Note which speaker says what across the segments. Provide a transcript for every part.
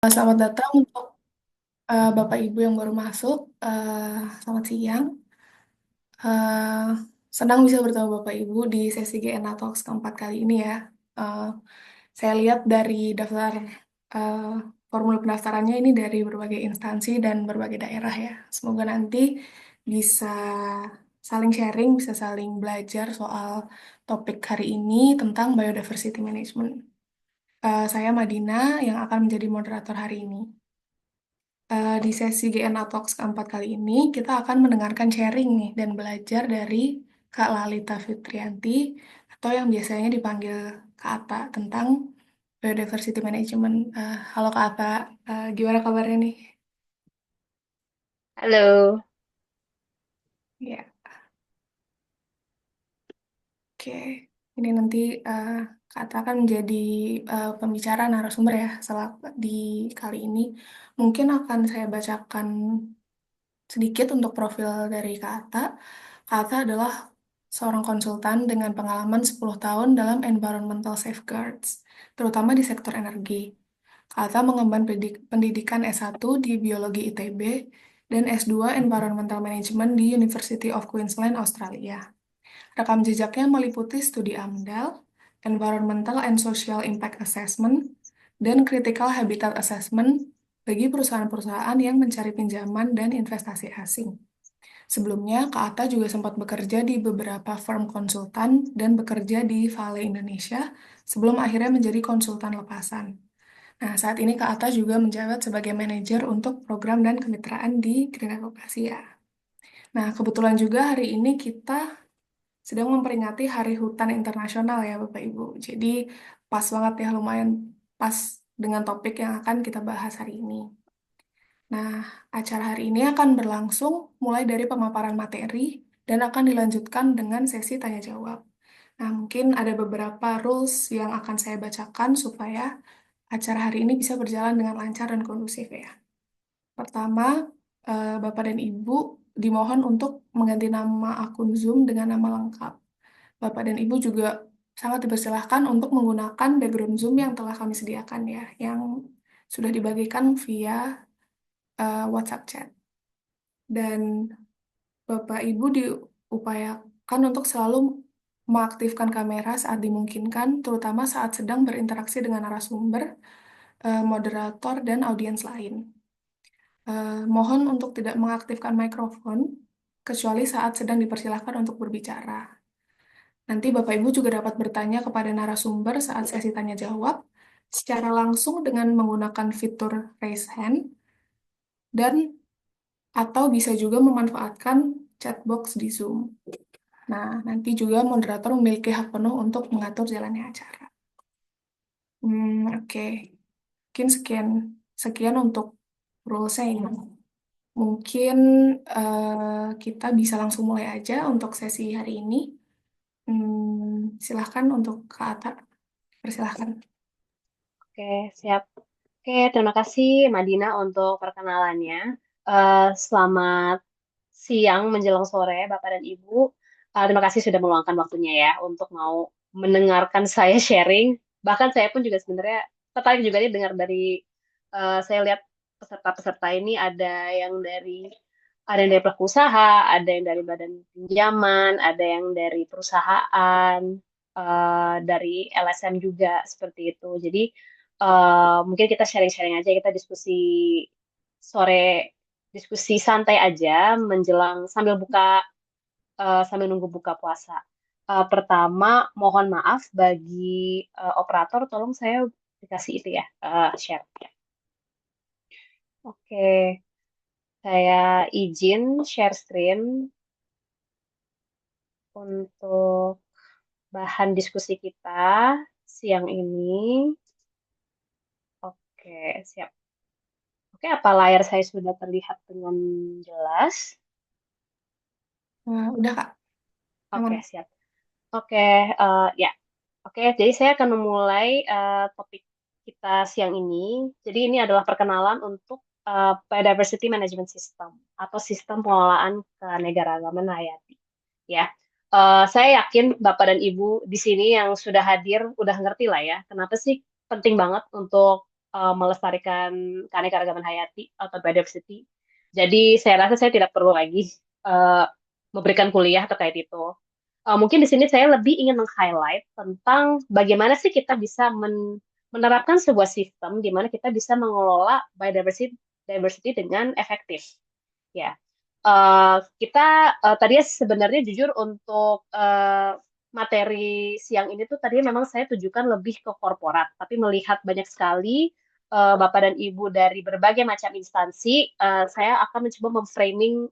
Speaker 1: Selamat datang untuk Bapak Ibu yang baru masuk. Selamat siang. Eh, Senang bisa bertemu Bapak Ibu di sesi GNA Talks keempat kali ini ya. Eh, saya lihat dari daftar eh, formulir pendaftarannya ini dari berbagai instansi dan berbagai daerah ya. Semoga nanti bisa saling sharing, bisa saling belajar soal topik hari ini tentang biodiversity management. Saya Madina yang akan menjadi moderator hari ini. Di sesi GNA Talks keempat kali ini, kita akan mendengarkan sharing nih dan belajar dari Kak Lalita Fitrianti atau yang biasanya dipanggil Kak Ata tentang biodiversity management. Halo Kak Ata. Gimana kabarnya nih?
Speaker 2: Halo,
Speaker 1: Ya, oke. Ini nanti uh, Kak Ata akan menjadi pembicara narasumber ya di kali ini. Mungkin akan saya bacakan sedikit untuk profil dari Kak Atta. Kak Atta adalah seorang konsultan dengan pengalaman 10 tahun dalam environmental safeguards, terutama di sektor energi. Kak Atta mengemban pendidikan S1 di Biologi ITB dan S2 Environmental Management di University of Queensland, Australia. Rekam jejaknya meliputi studi AMDAL, Environmental and Social Impact Assessment, dan Critical Habitat Assessment bagi perusahaan-perusahaan yang mencari pinjaman dan investasi asing. Sebelumnya, Kak Atta juga sempat bekerja di beberapa firm konsultan dan bekerja di Vale Indonesia sebelum akhirnya menjadi konsultan lepasan. Nah, saat ini Kak Atta juga menjabat sebagai manajer untuk program dan kemitraan di Green Advocacy ya. Nah, kebetulan juga hari ini kita sedang memperingati Hari Hutan Internasional ya Bapak Ibu. Jadi pas banget ya, lumayan pas dengan topik yang akan kita bahas hari ini. Nah, acara hari ini akan berlangsung mulai dari pemaparan materi dan akan dilanjutkan dengan sesi tanya jawab. Nah, mungkin ada beberapa rules yang akan saya bacakan supaya acara hari ini bisa berjalan dengan lancar dan kondusif ya. Pertama, Bapak dan Ibu dimohon untuk mengganti nama akun Zoom dengan nama lengkap. Bapak dan Ibu juga sangat dipersilahkan untuk menggunakan background Zoom yang telah kami sediakan ya, yang sudah dibagikan via WhatsApp chat. Dan Bapak Ibu diupayakan untuk selalu mengaktifkan kamera saat dimungkinkan, terutama saat sedang berinteraksi dengan narasumber, moderator, dan audiens lain. Mohon untuk tidak mengaktifkan mikrofon, kecuali saat sedang dipersilahkan untuk berbicara. Nanti Bapak Ibu juga dapat bertanya kepada narasumber saat sesi tanya jawab, secara langsung dengan menggunakan fitur raise hand, dan atau bisa juga memanfaatkan chat box di Zoom. Nah, nanti juga moderator memiliki hak penuh untuk mengatur jalannya acara. Oke. Mungkin sekian untuk rules-nya ini. Mungkin kita bisa langsung mulai aja untuk sesi hari ini. Silahkan untuk Kak Ata. Persilahkan.
Speaker 2: oke siap. Oke, terima kasih Madina untuk perkenalannya. Selamat siang menjelang sore, Bapak dan Ibu. Terima kasih sudah meluangkan waktunya ya untuk mau mendengarkan saya sharing. Bahkan saya pun juga sebenarnya tertarik juga nih dengar dari saya lihat peserta-peserta ini ada yang dari pelaku usaha, ada yang dari badan pinjaman, ada yang dari perusahaan, dari LSM juga seperti itu. Jadi mungkin kita sharing-sharing aja, kita sore, diskusi santai aja menjelang sambil nunggu buka puasa. Pertama, mohon maaf bagi operator, tolong saya dikasih itu ya, share. Oke, saya izin share screen untuk bahan diskusi kita siang ini. Oke, siap. Oke, apa layar saya sudah terlihat dengan jelas?
Speaker 1: Udah Kak,
Speaker 2: Oke,
Speaker 1: aman.
Speaker 2: siap. Oke, ya. Oke, jadi saya akan memulai topik kita siang ini. Jadi ini adalah perkenalan untuk Biodiversity Management System atau sistem pengelolaan keanekaragaman hayati. Ya, saya yakin Bapak dan Ibu di sini yang sudah hadir udah ngerti lah ya, kenapa sih penting banget untuk melestarikan keanekaragaman hayati atau biodiversity. Jadi saya rasa saya tidak perlu lagi uh, memberikan kuliah terkait itu. Mungkin di sini saya lebih ingin meng-highlight tentang bagaimana sih kita bisa menerapkan sebuah sistem di mana kita bisa mengelola biodiversity dengan efektif. Ya, kita tadinya sebenarnya jujur untuk materi siang ini tuh tadi memang saya tujukan lebih ke korporat, tapi melihat banyak sekali Bapak dan Ibu dari berbagai macam instansi, saya akan mencoba memframing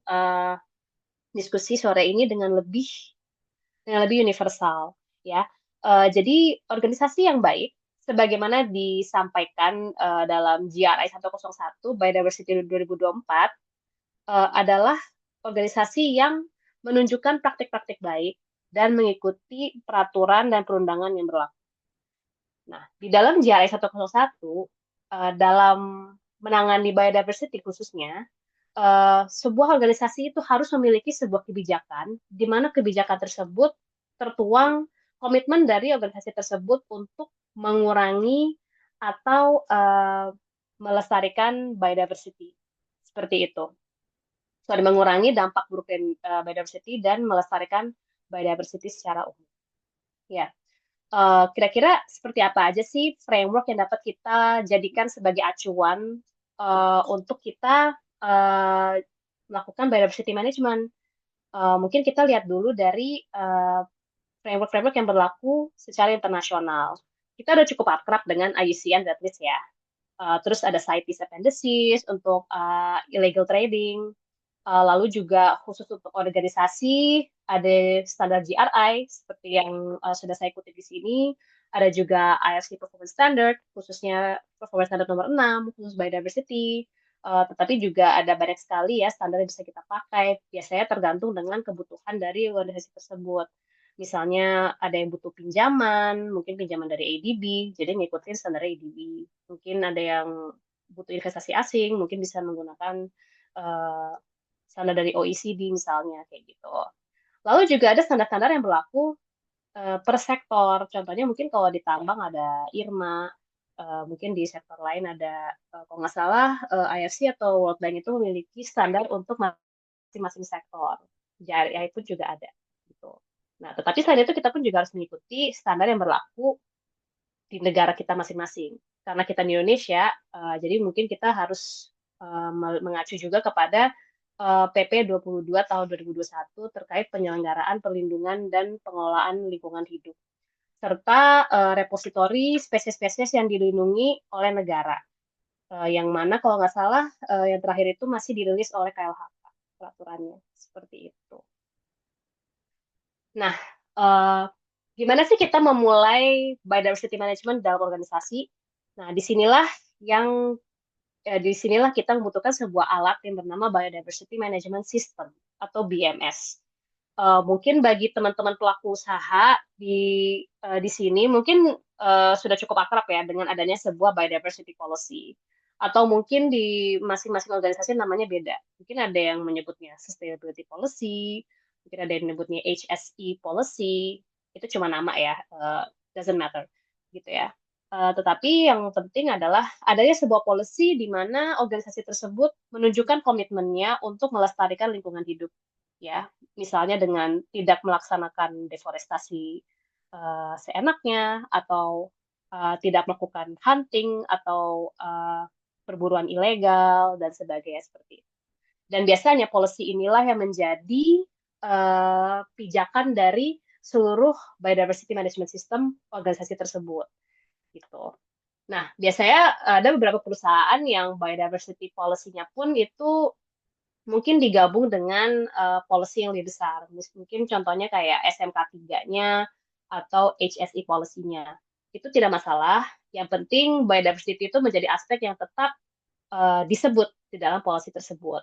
Speaker 2: diskusi sore ini dengan lebih universal, ya. Jadi organisasi yang baik, sebagaimana disampaikan dalam GRI 101 Biodiversity 2024, adalah organisasi yang menunjukkan praktik-praktik baik dan mengikuti peraturan dan perundangan yang berlaku. Nah, di dalam GRI 101, dalam menangani biodiversity khususnya, sebuah organisasi itu harus memiliki sebuah kebijakan, di mana kebijakan tersebut tertuang komitmen dari organisasi tersebut untuk mengurangi atau melestarikan biodiversity. Seperti itu. Sorry, mengurangi dampak buruk biodiversity dan melestarikan biodiversity secara umum. Ya, kira-kira seperti apa aja sih framework yang dapat kita jadikan sebagai acuan untuk kita melakukan biodiversity management? Mungkin kita lihat dulu dari framework-framework yang berlaku secara internasional. Kita udah cukup akrab dengan IUCN at least ya. Terus ada CITES appendices untuk illegal trading. Lalu juga khusus untuk organisasi ada standar GRI seperti yang sudah saya kutip di sini. Ada juga IFC Performance Standard, khususnya Performance Standard nomor 6, khusus biodiversity. Tetapi juga ada banyak sekali ya standar yang bisa kita pakai. Biasanya tergantung dengan kebutuhan dari organisasi tersebut. Misalnya ada yang butuh pinjaman, mungkin pinjaman dari ADB, jadi ngikutin standar ADB. Mungkin ada yang butuh investasi asing, mungkin bisa menggunakan uh, standar dari OECD misalnya kayak gitu. Lalu juga ada standar-standar yang berlaku per sektor. Contohnya mungkin kalau di tambang ada IRMA, mungkin di sektor lain ada kalau nggak salah IFC atau World Bank itu memiliki standar untuk masing-masing sektor. JRI pun juga ada gitu. Nah, tetapi selain itu kita pun juga harus mengikuti standar yang berlaku di negara kita masing-masing. Karena kita di Indonesia, jadi mungkin kita harus mengacu juga kepada PP 22 tahun 2021 terkait penyelenggaraan perlindungan dan pengelolaan lingkungan hidup serta repositori spesies-spesies yang dilindungi oleh negara. Yang mana kalau nggak salah yang terakhir itu masih dirilis oleh KLHK peraturannya seperti itu. Nah, eh, gimana sih kita memulai biodiversity management dalam organisasi? Nah, yang disinilah kita membutuhkan sebuah alat yang bernama Biodiversity Management System atau BMS. Mungkin bagi teman-teman pelaku usaha di sini mungkin sudah cukup akrab ya dengan adanya sebuah biodiversity policy. Atau mungkin di masing-masing organisasi namanya beda. Mungkin ada yang menyebutnya sustainability policy, mungkin ada yang menyebutnya HSE policy. Itu cuma nama ya, doesn't matter gitu ya. Tetapi yang penting adalah adanya sebuah policy di mana organisasi tersebut menunjukkan komitmennya untuk melestarikan lingkungan hidup ya, misalnya dengan tidak melaksanakan deforestasi seenaknya atau tidak melakukan hunting atau perburuan ilegal dan sebagainya seperti itu. Dan biasanya policy inilah yang menjadi pijakan dari seluruh biodiversity management system organisasi tersebut gitu. Nah, biasanya ada beberapa perusahaan yang biodiversity policy-nya pun itu mungkin digabung dengan policy yang lebih besar. Mungkin contohnya kayak SMK 3-nya atau HSE policy-nya. Itu tidak masalah. Yang penting biodiversity itu menjadi aspek yang tetap disebut di dalam policy tersebut.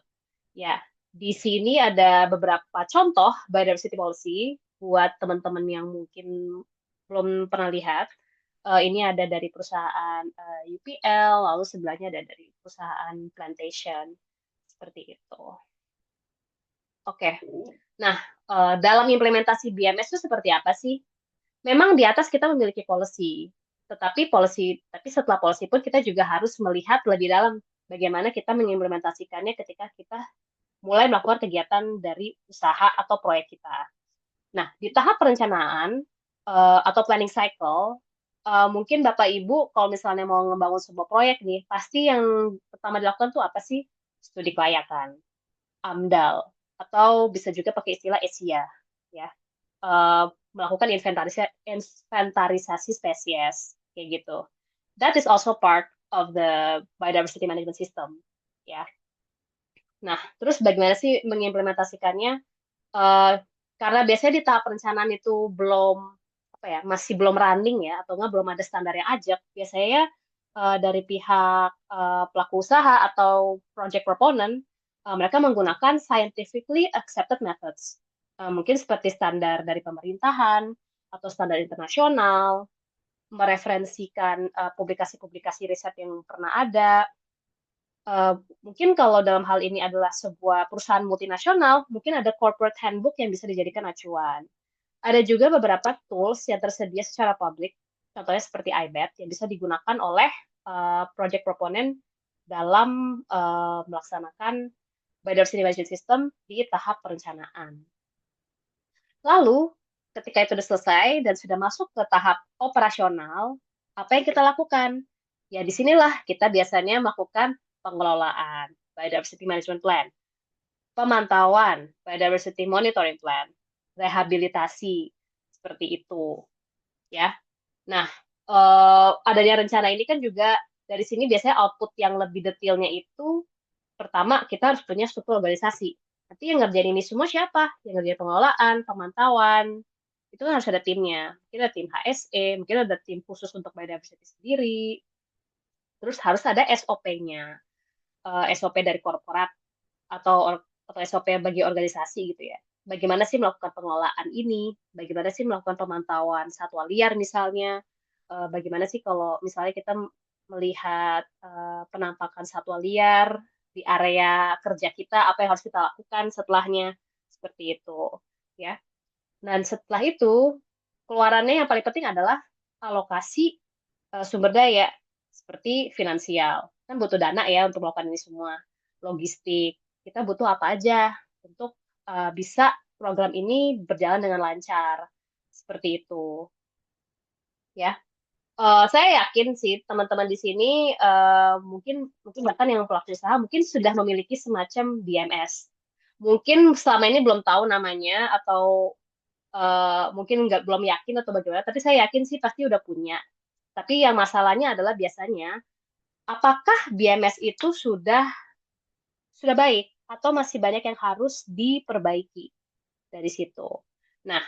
Speaker 2: Ya, di sini ada beberapa contoh biodiversity policy buat teman-teman yang mungkin belum pernah lihat. Ini ada dari perusahaan UPL, lalu sebelahnya ada dari perusahaan Plantation, seperti itu. Oke, nah dalam implementasi BMS itu seperti apa sih? Memang di atas kita memiliki policy, Tapi setelah policy pun kita juga harus melihat lebih dalam bagaimana kita mengimplementasikannya ketika kita mulai melakukan kegiatan dari usaha atau proyek kita. Nah, di tahap perencanaan atau planning cycle, mungkin Bapak Ibu kalau misalnya mau ngebangun sebuah proyek nih, pasti yang pertama dilakukan tuh apa sih? Studi kelayakan, AMDAL, atau bisa juga pakai istilah ESIA, ya. Melakukan inventarisasi spesies, kayak gitu. That is also part of the biodiversity management system, ya. Nah, terus bagaimana sih mengimplementasikannya? Eh, karena biasanya di tahap perencanaan itu belum apa ya, masih belum running ya, atau enggak belum ada standar yang ajak. Biasanya dari pihak pelaku usaha atau project proponent, mereka menggunakan scientifically accepted methods. Mungkin seperti standar dari pemerintahan atau standar internasional, mereferensikan publikasi-publikasi riset yang pernah ada. Eh, Mungkin kalau dalam hal ini adalah sebuah perusahaan multinasional, mungkin ada corporate handbook yang bisa dijadikan acuan. Ada juga beberapa tools yang tersedia secara publik, contohnya seperti iBet, yang bisa digunakan oleh project proponent dalam melaksanakan biodiversity management system di tahap perencanaan. Lalu, ketika itu sudah selesai dan sudah masuk ke tahap operasional, apa yang kita lakukan? Ya, disinilah kita biasanya melakukan pengelolaan biodiversity management plan, pemantauan biodiversity monitoring plan, rehabilitasi, seperti itu. Ya, nah, adanya rencana ini kan juga dari sini biasanya output yang lebih detailnya itu pertama kita harus punya struktur organisasi. Nanti yang ngerjain ini semua siapa? Yang ngerjain pengelolaan, pemantauan, itu kan harus ada timnya. Mungkin ada tim HSE, mungkin ada tim khusus untuk biodiversity sendiri. Terus harus ada SOP-nya, SOP dari korporat atau SOP bagi organisasi gitu ya. Bagaimana sih melakukan pengelolaan ini? Bagaimana sih melakukan pemantauan satwa liar misalnya? Bagaimana sih kalau misalnya kita melihat penampakan satwa liar di area kerja kita, apa yang harus kita lakukan setelahnya? Seperti itu, ya. Dan setelah itu, keluarannya yang paling penting adalah alokasi sumber daya seperti finansial. Kan butuh dana ya untuk melakukan ini semua. Logistik, kita butuh apa aja untuk bisa program ini berjalan dengan lancar. Seperti itu, ya. Saya yakin sih teman-teman di sini mungkin mungkin bahkan yang pelaku usaha mungkin sudah memiliki semacam BMS. Mungkin selama ini belum tahu namanya atau mungkin nggak belum yakin atau bagaimana, tapi saya yakin sih pasti udah punya. Tapi yang masalahnya adalah biasanya apakah BMS itu sudah baik atau masih banyak yang harus diperbaiki dari situ. Nah,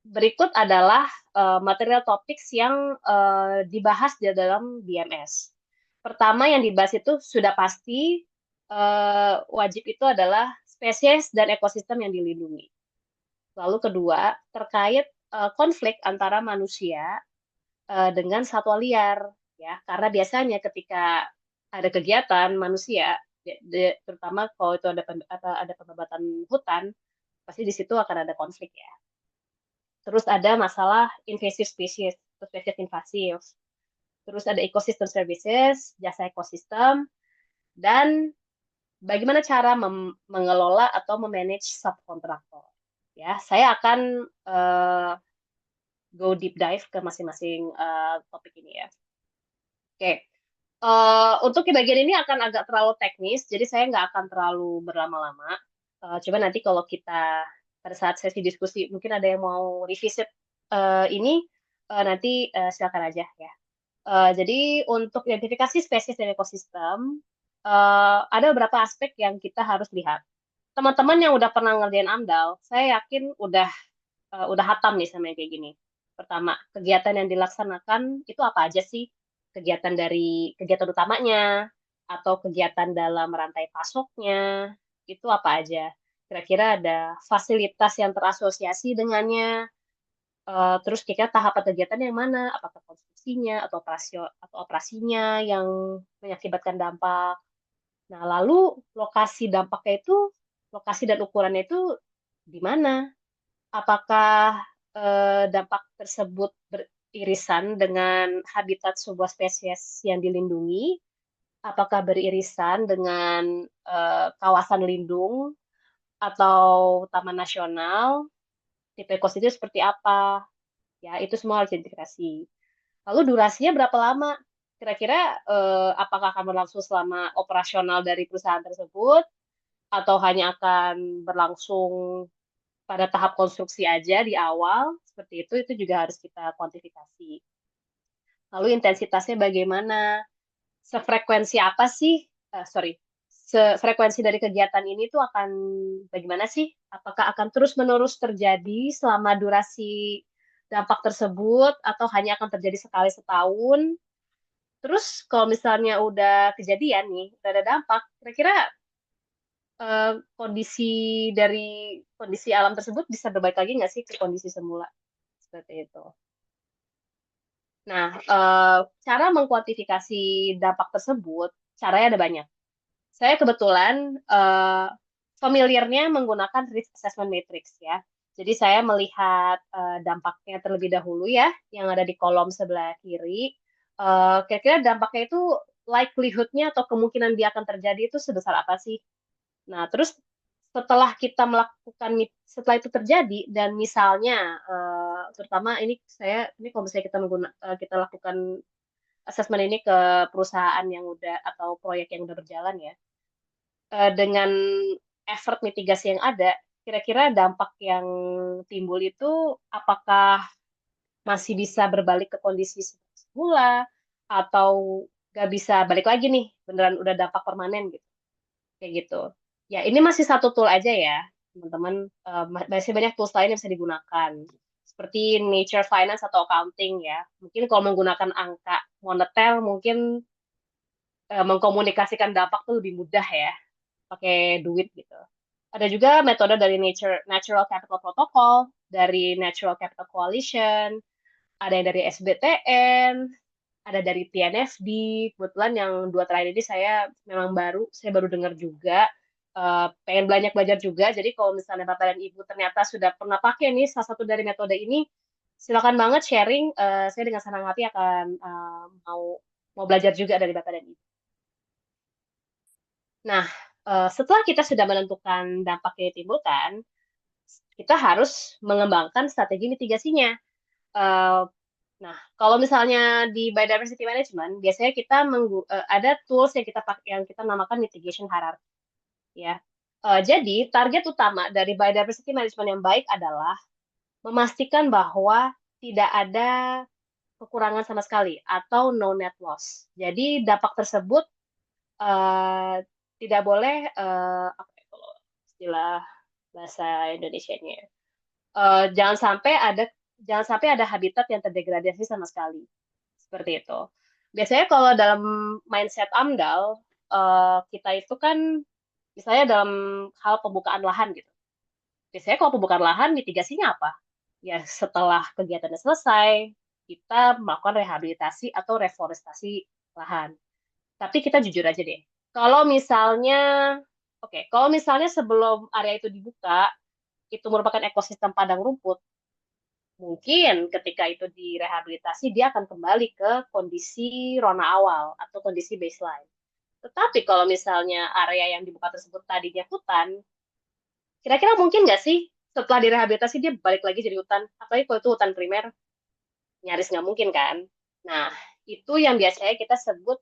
Speaker 2: berikut adalah material topik yang dibahas di dalam BMS. Pertama yang dibahas itu sudah pasti wajib itu adalah spesies dan ekosistem yang dilindungi. Lalu kedua, terkait konflik antara manusia dengan satwa liar, ya, karena biasanya ketika ada kegiatan manusia, terutama kalau itu ada pembabatan hutan, pasti di situ akan ada konflik ya. Terus ada masalah invasive species, spesies invasif. Terus ada ecosystem services, jasa ekosistem, dan bagaimana cara mengelola atau memanage subkontraktor. Ya, saya akan go deep dive ke masing-masing topik ini ya. Oke, untuk di bagian ini akan agak terlalu teknis, jadi saya nggak akan terlalu berlama-lama. Coba nanti kalau kita pada saat sesi diskusi mungkin ada yang mau revisit ini, nanti silakan aja ya. Jadi untuk identifikasi spesies dan ekosistem, ada beberapa aspek yang kita harus lihat. Teman-teman yang udah pernah ngerjain AMDAL, saya yakin udah hatam nih sama yang kayak gini. Pertama, kegiatan yang dilaksanakan itu apa aja sih? Kegiatan dari kegiatan utamanya atau kegiatan dalam rantai pasoknya itu apa aja? Kira-kira ada fasilitas yang terasosiasi dengannya. Terus kira-kira tahapan kegiatan yang mana? Apakah konstruksinya atau operasinya yang mengakibatkan dampak? Nah, lalu lokasi dampaknya itu, lokasi dan ukurannya itu di mana? Apakah dampak tersebut beririsan dengan habitat sebuah spesies yang dilindungi, apakah beririsan dengan kawasan lindung atau taman nasional, tipe ekosistem seperti apa, ya itu semua harus diintegrasi. Lalu durasinya berapa lama? Kira-kira apakah akan berlangsung selama operasional dari perusahaan tersebut atau hanya akan berlangsung pada tahap konstruksi aja di awal? Seperti itu juga harus kita kuantifikasi. Lalu intensitasnya bagaimana? Sefrekuensi apa sih? Sorry, sefrekuensi dari kegiatan ini tuh akan bagaimana sih? Apakah akan terus-menerus terjadi selama durasi dampak tersebut atau hanya akan terjadi sekali setahun? Terus kalau misalnya udah kejadian nih, udah ada dampak, kira-kira kondisi dari kondisi alam tersebut bisa berbalik lagi nggak sih ke kondisi semula? Seperti itu. Nah, cara mengkuantifikasi dampak tersebut, caranya ada banyak. Saya kebetulan familiarnya menggunakan risk assessment matrix ya. Jadi saya melihat dampaknya terlebih dahulu ya, yang ada di kolom sebelah kiri. Kira-kira dampaknya itu likelihood-nya atau kemungkinan dia akan terjadi itu sebesar apa sih? Nah, terus setelah kita melakukan setelah itu terjadi dan misalnya terutama ini kalau misalnya kita lakukan assessment ini ke perusahaan yang udah atau proyek yang udah berjalan ya, dengan effort mitigasi yang ada, kira-kira dampak yang timbul itu apakah masih bisa berbalik ke kondisi semula atau nggak bisa balik lagi nih, beneran udah dampak permanen gitu, kayak gitu. Ya, ini masih satu tool aja ya, teman-teman. Masih banyak tools lain yang bisa digunakan. Seperti nature finance atau accounting ya. Mungkin kalau menggunakan angka moneter, mungkin mengkomunikasikan dampak tuh lebih mudah ya pakai duit gitu. Ada juga metode dari Natural Capital Protocol, dari Natural Capital Coalition, ada yang dari SBTN, ada dari TNFD. Kebetulan yang dua terakhir ini saya baru dengar juga. Pengen banyak belajar juga. Jadi kalau misalnya Bapak dan Ibu ternyata sudah pernah pakai nih salah satu dari metode ini, silakan banget sharing. Saya dengan senang hati akan mau mau belajar juga dari Bapak dan Ibu. Nah, setelah kita sudah menentukan dampak yang ditimbulkan, kita harus mengembangkan strategi mitigasinya. Eh, nah, kalau misalnya di biodiversity management, biasanya ada tools yang kita namakan mitigation hierarchy, ya. Jadi target utama dari biodiversity management yang baik adalah memastikan bahwa tidak ada kekurangan sama sekali atau no net loss. Jadi dampak tersebut eh, tidak boleh apa ya kalau istilah bahasa Indonesianya. Jangan sampai ada habitat yang terdegradasi sama sekali. Seperti itu. Biasanya kalau dalam mindset AMDAL, kita itu kan misalnya dalam hal pembukaan lahan gitu. Biasanya kalau pembukaan lahan mitigasinya apa? Ya setelah kegiatannya selesai, kita melakukan rehabilitasi atau reforestasi lahan. Tapi kita jujur aja deh. Kalau misalnya, kalau misalnya sebelum area itu dibuka, itu merupakan ekosistem padang rumput, mungkin ketika itu direhabilitasi, dia akan kembali ke kondisi rona awal atau kondisi baseline. Tetapi kalau misalnya area yang dibuka tersebut tadinya hutan, kira-kira mungkin nggak sih setelah direhabilitasi dia balik lagi jadi hutan? Apalagi kalau itu hutan primer, nyaris nggak mungkin kan? Nah, itu yang biasanya kita sebut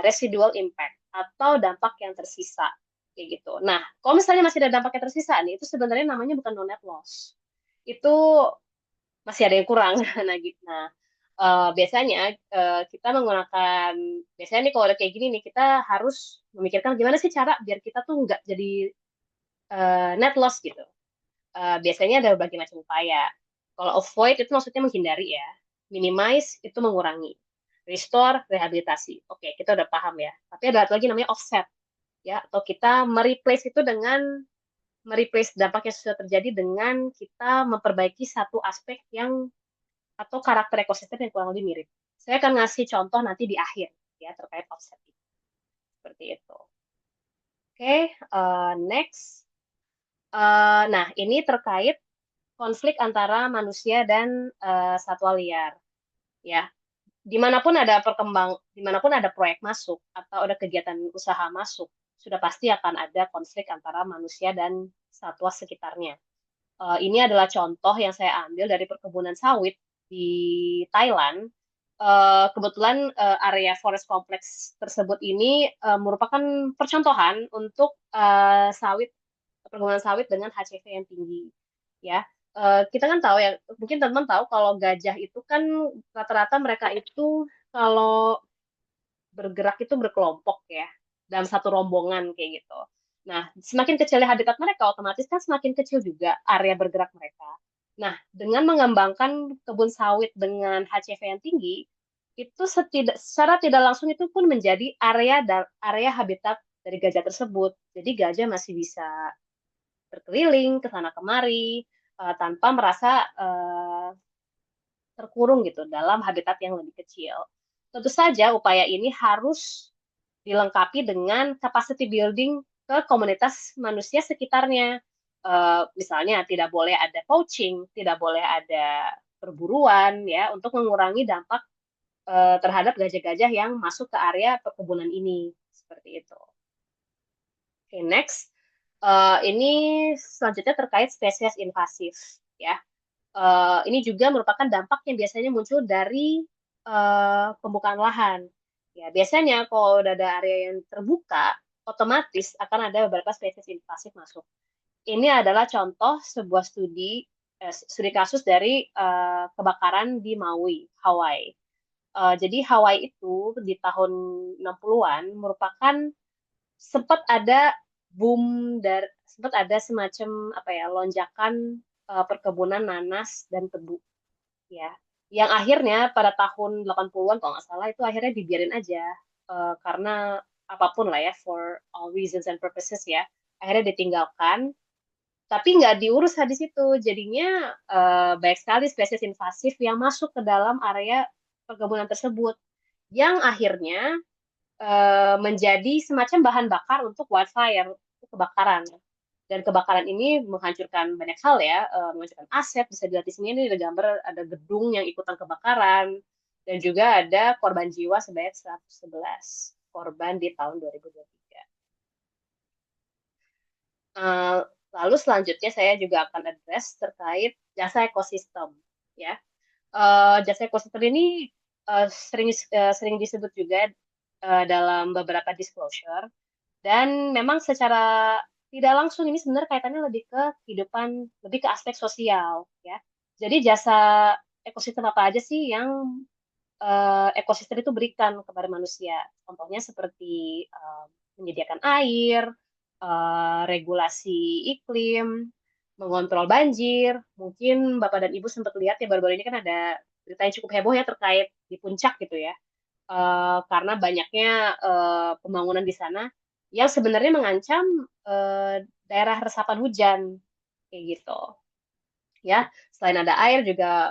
Speaker 2: residual impact atau dampak yang tersisa. Kayak gitu. Nah, kalau misalnya masih ada dampak yang tersisa nih, itu sebenarnya namanya bukan no net loss. Itu masih ada yang kurang. Nah, gitu. Nah, biasanya kita menggunakan, biasanya nih kalau udah kayak gini nih, kita harus memikirkan gimana sih cara biar kita tuh nggak jadi net loss gitu. Biasanya ada berbagai macam upaya. Kalau avoid itu maksudnya menghindari ya. Minimize itu mengurangi. Restore, rehabilitasi. Oke, kita udah paham ya. Tapi ada satu lagi namanya offset ya. Atau kita mereplace dampak yang sudah terjadi dengan kita memperbaiki satu aspek yang atau karakter ekosistem yang kurang lebih mirip. Saya akan ngasih contoh nanti di akhir ya terkait offset itu. Seperti itu. Oke, next. Nah, ini terkait konflik antara manusia dan satwa liar. ya. Dimanapun ada proyek masuk atau ada kegiatan usaha masuk, sudah pasti akan ada konflik antara manusia dan satwa sekitarnya. Ini adalah contoh yang saya ambil dari perkebunan sawit di Thailand. Kebetulan area forest kompleks tersebut ini merupakan percontohan untuk perkebunan sawit dengan HCV yang tinggi. Ya, kita kan tahu ya, mungkin teman-teman tahu kalau gajah itu kan rata-rata mereka itu kalau bergerak itu berkelompok ya, dalam satu rombongan kayak gitu. Nah, semakin kecilnya habitat mereka, otomatis kan semakin kecil juga area bergerak mereka. Nah, dengan mengembangkan kebun sawit dengan HCV yang tinggi, itu secara tidak langsung itu pun menjadi area habitat dari gajah tersebut. Jadi gajah masih bisa berkeliling ke sana kemari tanpa merasa terkurung gitu dalam habitat yang lebih kecil. Tentu saja upaya ini harus dilengkapi dengan capacity building ke komunitas manusia sekitarnya. Misalnya tidak boleh ada poaching, tidak boleh ada perburuan ya untuk mengurangi dampak terhadap gajah-gajah yang masuk ke area perkebunan ini seperti itu. Oke, next. Ini selanjutnya terkait spesies invasif ya. Ini juga merupakan dampak yang biasanya muncul dari pembukaan lahan. Ya, biasanya kalau udah ada area yang terbuka, otomatis akan ada beberapa spesies invasif masuk. Ini adalah contoh sebuah studi kasus dari kebakaran di Maui, Hawaii. Jadi Hawaii itu di tahun 60-an merupakan sempat ada sempat ada semacam apa ya lonjakan perkebunan nanas dan tebu ya yang akhirnya pada tahun 80-an kalau nggak salah itu akhirnya dibiarin aja karena apapun lah ya for all reasons and purposes ya akhirnya ditinggalkan tapi nggak diurus di situ jadinya banyak sekali spesies invasif yang masuk ke dalam area perkebunan tersebut yang akhirnya menjadi semacam bahan bakar untuk wildfire, untuk kebakaran. Dan kebakaran ini menghancurkan banyak hal ya, menghancurkan aset, bisa dilihat di sini ini ada gambar ada gedung yang ikutan kebakaran, dan juga ada korban jiwa sebanyak 111 korban di tahun 2023. Uh, Lalu selanjutnya saya juga akan address terkait jasa ekosistem. Ya, jasa ekosistem ini sering disebut juga dalam beberapa disclosure dan memang secara tidak langsung ini sebenarnya kaitannya lebih ke kehidupan, lebih ke aspek sosial ya. Jadi jasa ekosistem apa aja sih yang ekosistem itu berikan kepada manusia? Contohnya seperti menyediakan air, regulasi iklim, mengontrol banjir. Mungkin Bapak dan Ibu sempat lihat ya baru-baru ini kan ada berita yang cukup heboh ya terkait di puncak gitu ya karena banyaknya pembangunan di sana yang sebenarnya mengancam daerah resapan hujan kayak gitu ya selain ada air juga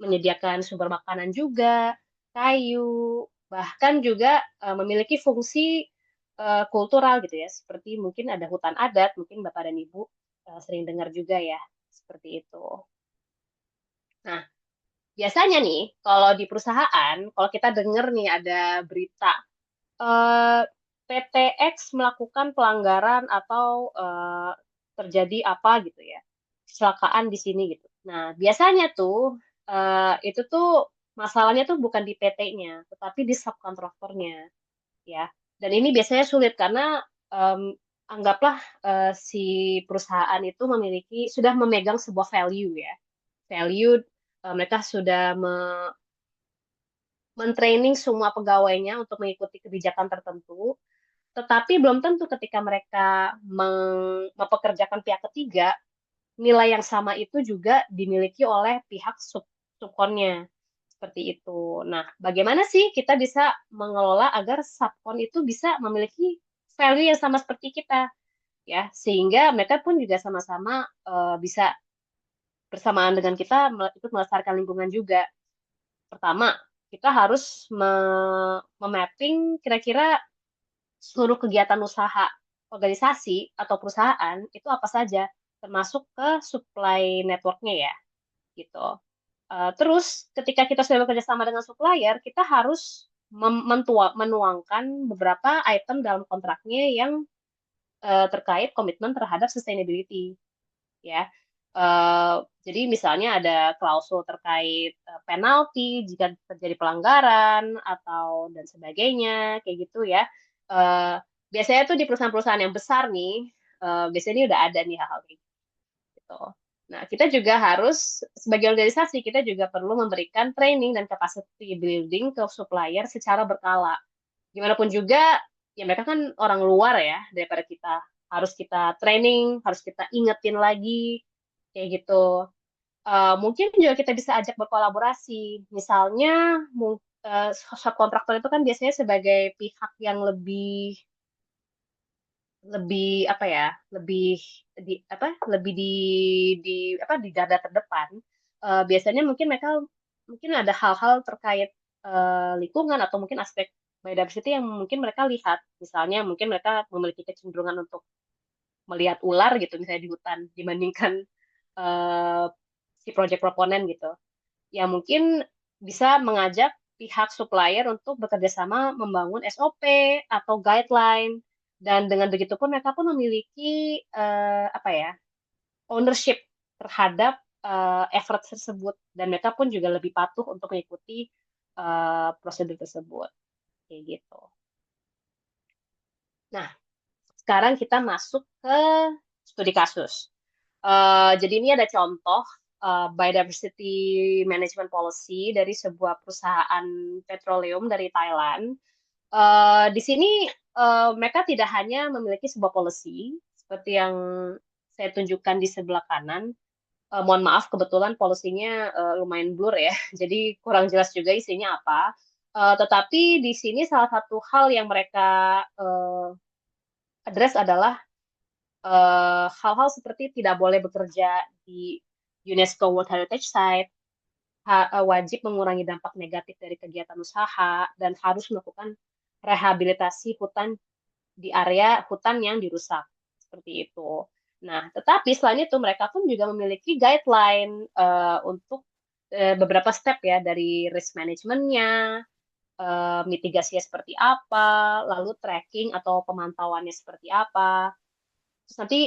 Speaker 2: menyediakan sumber makanan juga kayu bahkan juga memiliki fungsi kultural gitu ya seperti mungkin ada hutan adat mungkin Bapak dan Ibu sering dengar juga ya seperti itu. Nah, biasanya nih kalau di perusahaan kalau kita dengar nih ada berita eh, PT X melakukan pelanggaran atau terjadi apa gitu ya, kecelakaan di sini gitu. Nah, biasanya tuh itu tuh masalahnya tuh bukan di PT-nya, tetapi di subkontraktornya ya. Dan ini biasanya sulit karena em, anggaplah si perusahaan itu sudah memegang sebuah value ya. Value mereka sudah mentraining semua pegawainya untuk mengikuti kebijakan tertentu, tetapi belum tentu ketika mereka mempekerjakan pihak ketiga, nilai yang sama itu juga dimiliki oleh pihak subkonnya. Seperti itu. Nah, bagaimana sih kita bisa mengelola agar subkon itu bisa memiliki value yang sama seperti kita, ya, sehingga mereka pun juga sama-sama bisa bersamaan dengan kita ikut melestarikan lingkungan juga. Pertama, kita harus memapping kira-kira seluruh kegiatan usaha organisasi atau perusahaan itu apa saja, termasuk ke supply networknya ya, gitu. Terus ketika kita sudah bekerja sama dengan supplier, kita harus menuangkan beberapa item dalam kontraknya yang terkait komitmen terhadap sustainability, ya. Eh, jadi misalnya ada klausul terkait penalti jika terjadi pelanggaran atau dan sebagainya, kayak gitu ya. Eh, Biasanya tuh di perusahaan-perusahaan yang besar nih, biasanya ini udah ada nih hal-hal kayak gitu. Nah, kita juga harus sebagai organisasi kita juga perlu memberikan training dan capacity building ke supplier secara berkala. Gimana pun juga, ya mereka kan orang luar ya daripada kita. Harus kita training, harus kita ingetin lagi, kayak gitu. Mungkin juga kita bisa ajak berkolaborasi. Misalnya, subkontraktor itu kan biasanya sebagai pihak yang lebih lebih apa ya, lebih di apa, lebih di apa di garda terdepan. Biasanya mungkin mereka mungkin ada hal-hal terkait lingkungan atau mungkin aspek biodiversity yang mungkin mereka lihat. Misalnya mungkin mereka memiliki kecenderungan untuk melihat ular gitu misalnya di hutan dibandingkan eh, si project proponen gitu. Ya mungkin bisa mengajak pihak supplier untuk bekerja sama membangun SOP atau guideline, dan dengan begitu pun mereka pun memiliki apa ya, ownership terhadap effort tersebut, dan mereka pun juga lebih patuh untuk mengikuti prosedur tersebut kayak gitu. Nah, sekarang kita masuk ke studi kasus. Jadi ini ada contoh biodiversity management policy dari sebuah perusahaan petroleum dari Thailand. Di sini mereka tidak hanya memiliki sebuah policy seperti yang saya tunjukkan di sebelah kanan. Mohon maaf, kebetulan polisinya lumayan blur ya, jadi kurang jelas juga isinya apa. Tetapi di sini salah satu hal yang mereka address adalah hal-hal seperti tidak boleh bekerja di UNESCO World Heritage Site, wajib mengurangi dampak negatif dari kegiatan usaha, dan harus melakukan rehabilitasi hutan di area hutan yang dirusak. Seperti itu. Nah, tetapi selain itu mereka pun juga memiliki guideline untuk beberapa step ya, dari risk manajemennya, mitigasinya seperti apa, lalu tracking atau pemantauannya seperti apa. Terus nanti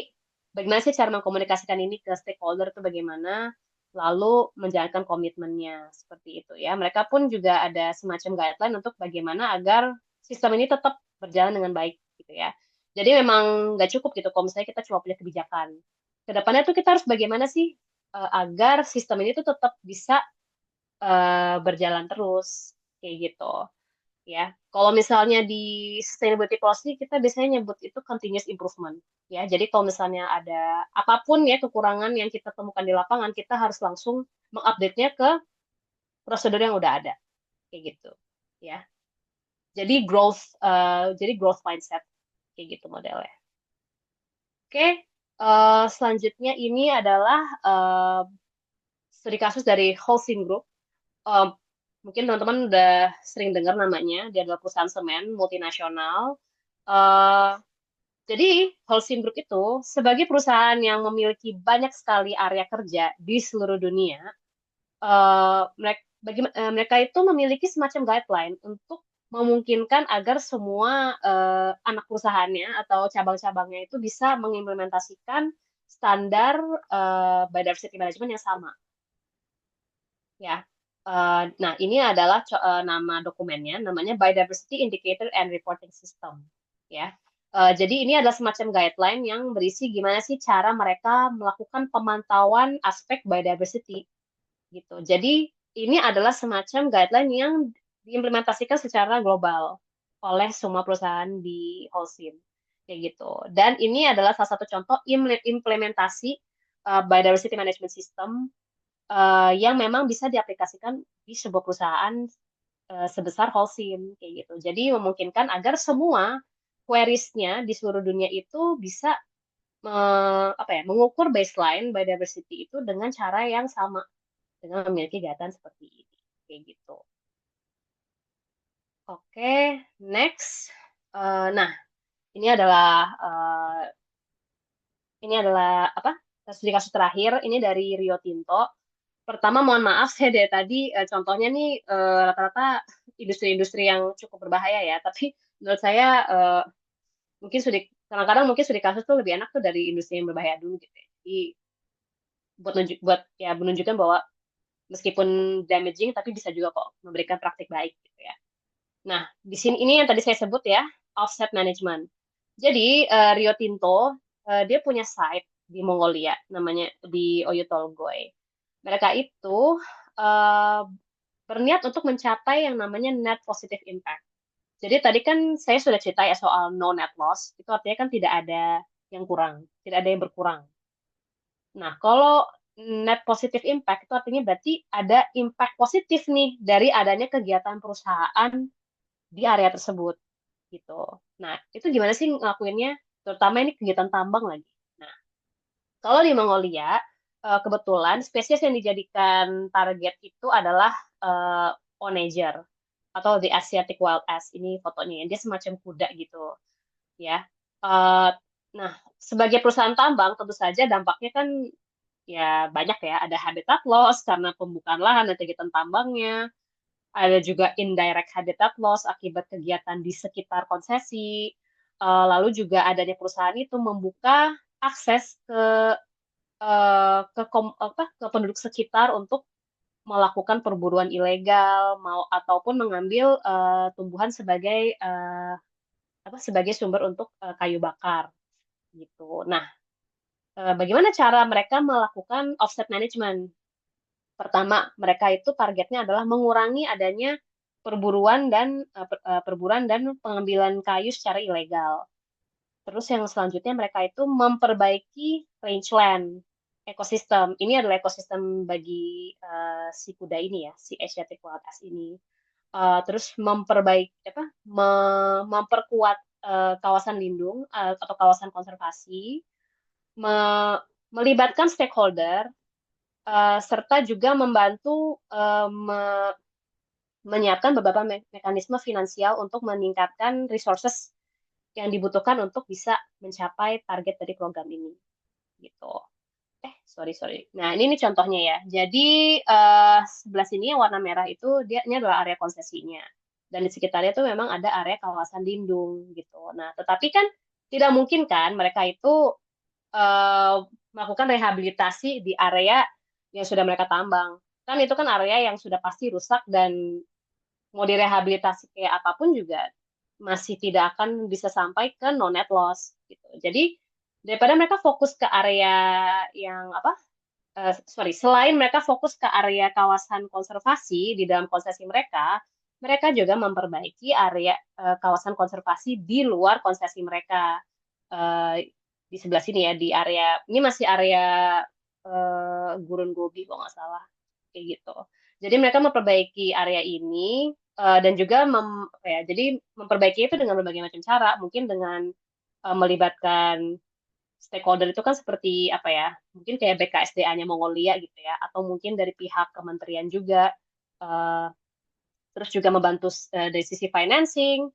Speaker 2: bagaimana sih cara mengkomunikasikan ini ke stakeholder itu bagaimana, lalu menjalankan komitmennya seperti itu ya. Mereka pun juga ada semacam guideline untuk bagaimana agar sistem ini tetap berjalan dengan baik gitu ya. Jadi memang nggak cukup gitu kalau misalnya kita cuma punya kebijakan. Kedepannya tuh kita harus bagaimana sih agar sistem ini tuh tetap bisa berjalan terus kayak gitu ya. Kalau misalnya di sustainability policy kita biasanya nyebut itu continuous improvement ya. Jadi kalau misalnya ada apapun ya kekurangan yang kita temukan di lapangan, kita harus langsung mengupdate-nya ke prosedur yang udah ada kayak gitu ya. Jadi growth mindset kayak gitu modelnya. Oke, selanjutnya ini adalah studi kasus dari Holcim Group. Eh, Mungkin teman-teman udah sering dengar namanya. Dia adalah perusahaan semen multinasional. Eh, Jadi, Holcim Group itu sebagai perusahaan yang memiliki banyak sekali area kerja di seluruh dunia, mereka itu memiliki semacam guideline untuk memungkinkan agar semua anak perusahaannya atau cabang-cabangnya itu bisa mengimplementasikan standar biodiversity management yang sama, ya. Nah, ini adalah nama dokumennya, namanya Biodiversity Indicator and Reporting System, ya. Jadi ini adalah semacam guideline yang berisi gimana sih cara mereka melakukan pemantauan aspek biodiversity gitu. Jadi ini adalah semacam guideline yang diimplementasikan secara global oleh semua perusahaan di Holcim kayak gitu. Dan ini adalah salah satu contoh implementasi biodiversity management system yang memang bisa diaplikasikan di sebuah perusahaan sebesar Holcim kayak gitu. Jadi memungkinkan agar semua queries-nya di seluruh dunia itu bisa apa ya, mengukur baseline biodiversity itu dengan cara yang sama, dengan memiliki kegiatan seperti ini kayak gitu. Oke, next. Nah, ini adalah ini adalah apa? Studi kasus terakhir ini dari Rio Tinto. pertama mohon maaf saya dari tadi contohnya nih rata-rata industri-industri yang cukup berbahaya ya. Tapi menurut saya mungkin kadang-kadang mungkin studi kasus tuh lebih enak tuh dari industri yang berbahaya dulu gitu ya. Jadi buat ya menunjukkan bahwa meskipun damaging tapi bisa juga kok memberikan praktik baik gitu ya. Nah, di sini ini yang tadi saya sebut ya, offset management. Jadi Rio Tinto dia punya site di Mongolia namanya di Oyu Tolgoi. Mereka itu eh, berniat untuk mencapai yang namanya net positive impact. Jadi tadi kan saya sudah cerita ya soal no net loss, itu artinya kan tidak ada yang kurang, tidak ada yang berkurang. Nah, kalau net positive impact itu artinya berarti ada impact positif nih dari adanya kegiatan perusahaan di area tersebut gitu. Nah, itu gimana sih ngelakuinnya? Terutama ini kegiatan tambang lagi. Nah, kalau di Mongolia, kebetulan spesies yang dijadikan target itu adalah eh, onager atau the Asiatic wild ass. Ini fotonya, dia semacam kuda gitu ya. Eh, nah, sebagai perusahaan tambang tentu saja dampaknya kan ya banyak ya. Ada habitat loss karena pembukaan lahan dan kegiatan tambangnya. Ada juga indirect habitat loss akibat kegiatan di sekitar konsesi. Lalu juga adanya perusahaan itu membuka akses ke penduduk sekitar untuk melakukan perburuan ilegal mau ataupun mengambil tumbuhan sebagai sumber untuk kayu bakar gitu. Nah, bagaimana cara mereka melakukan offset management? Pertama, mereka itu targetnya adalah mengurangi adanya perburuan dan pengambilan kayu secara ilegal. Terus yang selanjutnya mereka itu memperbaiki rangeland ekosistem. Ini adalah ekosistem bagi si kuda ini ya, si Asiatic Wild Ass ini. Terus memperkuat kawasan lindung atau kawasan konservasi, me- melibatkan stakeholder, serta juga membantu menyiapkan beberapa mekanisme finansial untuk meningkatkan resources yang dibutuhkan untuk bisa mencapai target dari program ini gitu. Sorry sorry. Nah ini nih contohnya ya. Jadi sebelah sini yang warna merah itu dia ini adalah area konsesinya dan di sekitarnya itu memang ada area kawasan lindung gitu. Nah tetapi kan tidak mungkin kan mereka itu eh, melakukan rehabilitasi di area yang sudah mereka tambang. Kan itu kan area yang sudah pasti rusak dan mau direhabilitasi kayak apapun juga masih tidak akan bisa sampai ke no net loss gitu. Jadi daripada mereka fokus ke area yang apa? Selain mereka fokus ke area kawasan konservasi di dalam konsesi mereka, mereka juga memperbaiki area kawasan konservasi di luar konsesi mereka. Eh, di sebelah sini ya, di area ini masih area Gurun Gobi kalau nggak salah kayak gitu. Jadi mereka memperbaiki area ini dan juga jadi memperbaiki itu dengan berbagai macam cara, mungkin dengan melibatkan stakeholder itu kan seperti apa ya? Mungkin kayak BKSDA-nya Mongolia gitu ya, atau mungkin dari pihak kementerian juga, eh, terus juga membantu dari sisi financing.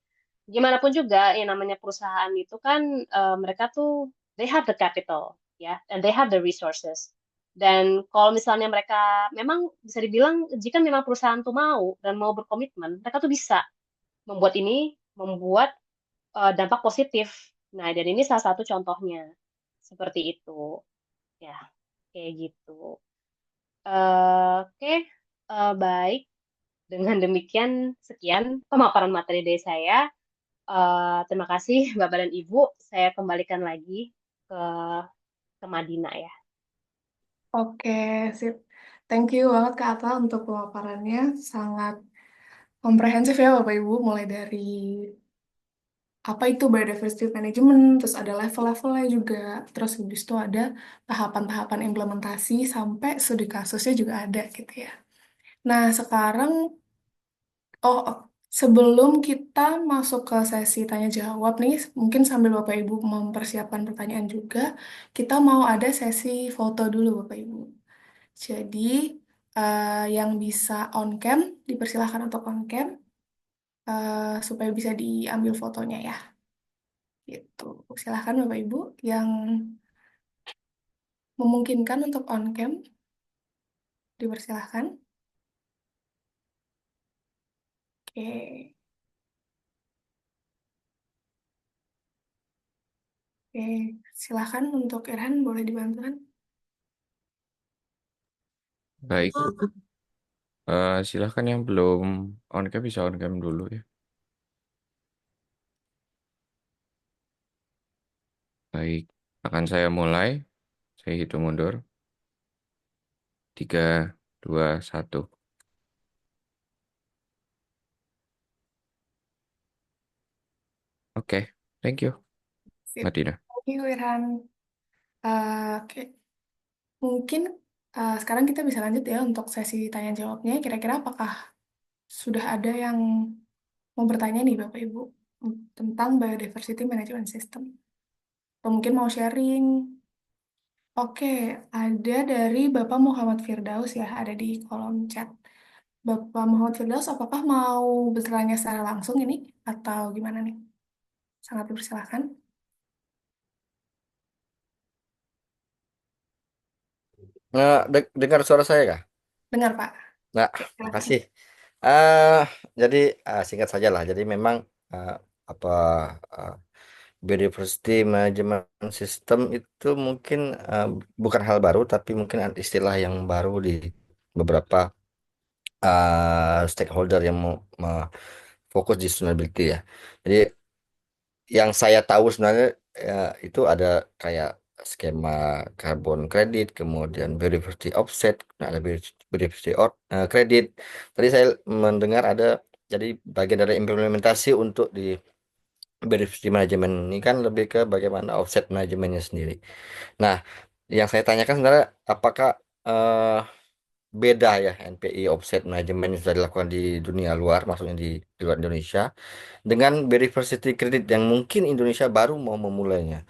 Speaker 2: Gimana pun juga yang namanya perusahaan itu kan mereka tuh they have the capital ya, and they have the resources. Dan kalau misalnya mereka memang bisa dibilang jika memang perusahaan tuh mau dan mau berkomitmen, mereka tuh bisa membuat dampak positif. Nah, dan ini salah satu contohnya seperti itu. Ya, kayak gitu. Oke, baik. Dengan demikian, sekian pemaparan materi dari saya. Terima kasih, Bapak dan Ibu. Saya kembalikan lagi ke, ke Madina ya.
Speaker 1: Oke, sip. Thank you banget Kak Atta untuk pemaparannya. Sangat komprehensif ya Bapak Ibu, mulai dari apa itu biodiversity management, terus ada level-levelnya juga, terus habis itu ada tahapan-tahapan implementasi sampai studi kasusnya juga ada gitu ya. Nah, sekarang oh, sebelum kita masuk ke sesi tanya jawab nih, mungkin sambil Bapak Ibu mempersiapkan pertanyaan juga, kita mau ada sesi foto dulu Bapak Ibu. Jadi, yang bisa on cam, dipersilahkan untuk on cam, supaya bisa diambil fotonya ya. Gitu. Silahkan Bapak Ibu yang memungkinkan untuk on cam. Dipersilahkan. Oke, oke. Silahkan untuk Irhan, boleh dibantukan.
Speaker 3: Baik, silahkan yang belum on cam bisa on cam dulu ya. Baik, akan saya mulai. Saya hitung mundur. 3, 2, 1. Oke, thank you,
Speaker 1: Sip.
Speaker 3: Mbak Dina.
Speaker 1: Thank you, Irhan. Oke, mungkin sekarang kita bisa lanjut ya untuk sesi tanya jawabnya. Kira-kira apakah sudah ada yang mau bertanya nih Bapak Ibu tentang Biodiversity Management System? Atau mungkin mau sharing? Oke, ada dari Bapak Muhammad Firdaus ya, ada di kolom chat. Bapak Muhammad Firdaus, apakah mau bertanya secara langsung ini? Atau gimana nih? Sangat dipersilahkan.
Speaker 4: Dengar suara saya kah?
Speaker 1: Dengar Pak,
Speaker 4: Nah,
Speaker 1: silakan.
Speaker 4: makasih. eh jadi singkat saja lah. Jadi memang eh, apa eh, biodiversity management system itu mungkin eh, bukan hal baru, tapi mungkin istilah yang baru di beberapa stakeholder yang mau fokus di sustainability ya. Jadi yang saya tahu sebenarnya itu ada kayak skema carbon credit, kemudian biodiversity offset, nah, ada biodiversity credit. Tadi saya mendengar ada jadi bagian dari implementasi untuk di biodiversity management ini kan lebih ke bagaimana offset manajemennya sendiri. Nah, yang saya tanyakan sebenarnya apakah eh, beda ya NPI offset management yang sudah dilakukan di dunia luar, maksudnya di luar Indonesia dengan biodiversity credit yang mungkin Indonesia baru mau memulainya.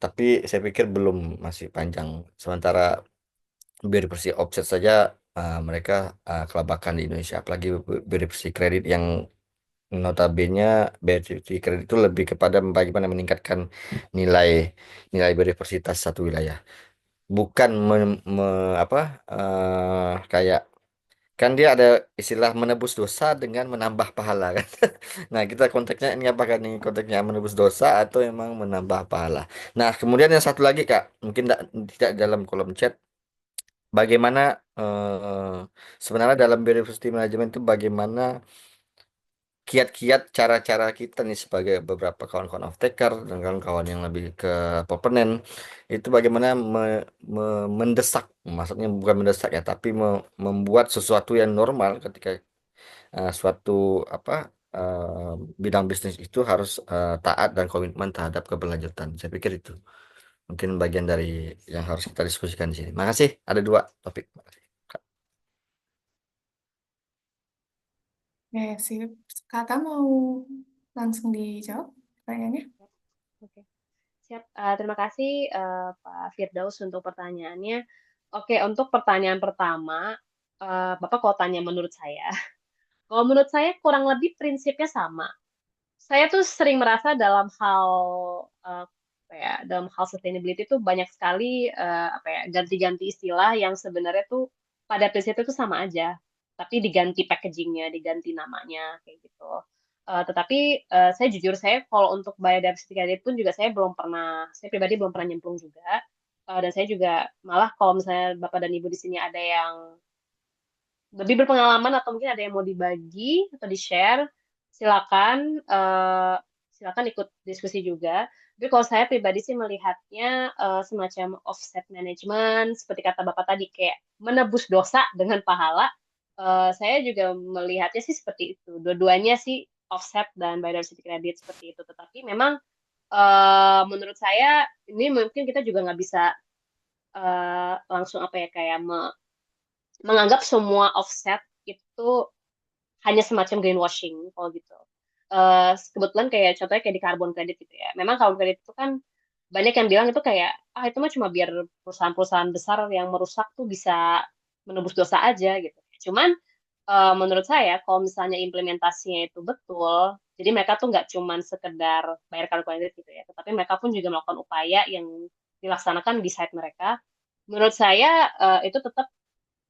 Speaker 4: Tapi saya pikir belum, masih panjang. Sementara biodiversity offset saja mereka kelabakan di Indonesia. Apalagi biodiversity credit yang notabene biodiversity credit itu lebih kepada bagaimana meningkatkan nilai nilai biodiversitas satu wilayah. Bukan apa kayak kan dia ada istilah menebus dosa dengan menambah pahala kan. Nah, kita konteksnya ini apakah nih konteksnya menebus dosa atau emang menambah pahala. Nah, kemudian yang satu lagi Kak, mungkin tidak dalam kolom chat, bagaimana sebenarnya dalam biodiversity management itu bagaimana kiat-kiat cara-cara kita nih sebagai beberapa kawan-kawan off taker dan kawan-kawan yang lebih ke proponen itu bagaimana mendesak, maksudnya bukan mendesak ya, tapi membuat sesuatu yang normal ketika suatu apa bidang bisnis itu harus taat dan komitmen terhadap keberlanjutan. Saya pikir itu mungkin bagian dari yang harus kita diskusikan di sini. Makasih, ada dua topik. Makasih.
Speaker 1: Oke, sip. Kakak mau langsung dijawab pertanyaannya?
Speaker 2: Oke, siap. Terima kasih Pak Firdaus untuk pertanyaannya. Oke, untuk pertanyaan pertama, Bapak kalau tanya menurut saya, kalau menurut saya kurang lebih prinsipnya sama. Saya tuh sering merasa dalam hal apa ya, dalam hal sustainability itu banyak sekali apa ya, ganti-ganti istilah yang sebenarnya tuh pada prinsipnya tuh sama aja, tapi diganti packagingnya, diganti namanya kayak gitu. Tetapi saya jujur saya kalau untuk biodiversity credit pun juga saya pribadi belum pernah nyemplung juga. Dan saya juga malah kalau misalnya Bapak dan Ibu di sini ada yang lebih berpengalaman atau mungkin ada yang mau dibagi atau di-share, silakan silakan ikut diskusi juga. Tapi kalau saya pribadi sih melihatnya semacam offset management, seperti kata Bapak tadi, kayak menebus dosa dengan pahala. Saya juga melihatnya sih seperti itu. Dua-duanya sih offset dan biodiversity credit seperti itu. Tetapi memang menurut saya ini mungkin kita juga nggak bisa langsung apa ya kayak menganggap semua offset itu hanya semacam greenwashing kalau gitu. Kebetulan kayak contohnya kayak di carbon credit gitu ya. Memang carbon credit itu kan banyak yang bilang itu kayak itu mah cuma biar perusahaan-perusahaan besar yang merusak tuh bisa menebus dosa aja gitu. Cuman menurut saya kalau misalnya implementasinya itu betul, jadi mereka tuh nggak cuman sekedar bayar carbon credit gitu ya, tetapi mereka pun juga melakukan upaya yang dilaksanakan di site mereka. Menurut saya itu tetap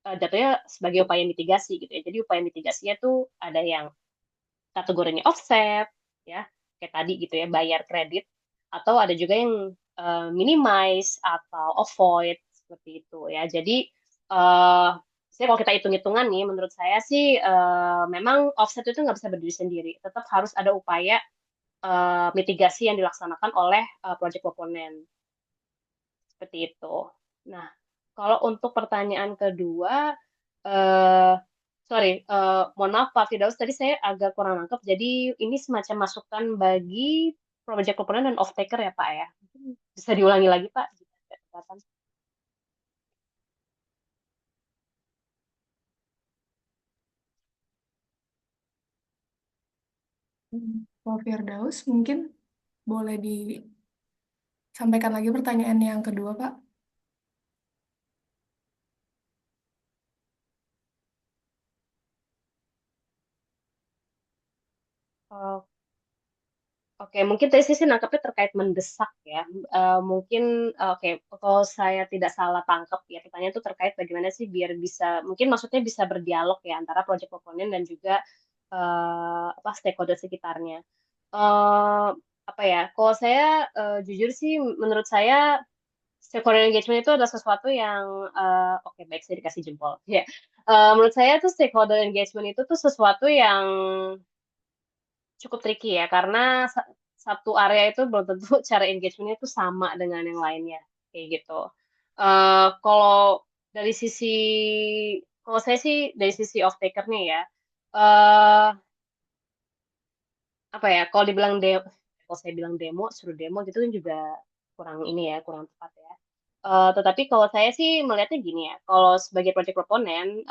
Speaker 2: jatuhnya sebagai upaya mitigasi gitu ya. Jadi upaya mitigasinya tuh ada yang kategorinya offset, ya, kayak tadi gitu ya, bayar kredit, atau ada juga yang minimize atau avoid seperti itu ya. Jadi eh saya kalau kita hitung-hitungan nih, menurut saya sih memang offset itu nggak bisa berdiri sendiri. Tetap harus ada upaya mitigasi yang dilaksanakan oleh project komponen seperti itu. Nah, kalau untuk pertanyaan kedua, eh sorry, mohon maaf Pak Firdaus, tadi saya agak kurang nangkep. Jadi ini semacam masukan bagi project component dan off-taker ya Pak ya. Bisa diulangi lagi Pak? Jika ada kesempatan.
Speaker 1: Pak Firdaus, mungkin boleh disampaikan lagi pertanyaan yang kedua, Pak.
Speaker 2: Oh, oke, mungkin tadi sih nangkepnya terkait mendesak ya. Mungkin, oke, kalau saya tidak salah tangkap ya, pertanyaan itu terkait bagaimana sih biar bisa, mungkin maksudnya bisa berdialog ya antara project component dan juga apa stakeholder sekitarnya. eh Apa ya? Kalau saya jujur sih, menurut saya stakeholder engagement itu adalah sesuatu yang oke, baik, saya dikasih jempol. Ya, menurut saya tuh stakeholder engagement itu tuh sesuatu yang cukup tricky ya, karena satu area itu belum tentu cara engagementnya itu sama dengan yang lainnya kayak gitu. Kalau dari sisi, kalau saya sih dari sisi off taker nih ya, eh apa ya, kalau dibilang demo, kalau saya bilang demo, suruh demo gitu kan juga kurang ini ya, kurang tepat ya. Tetapi kalau saya sih melihatnya gini ya, kalau sebagai project proponent,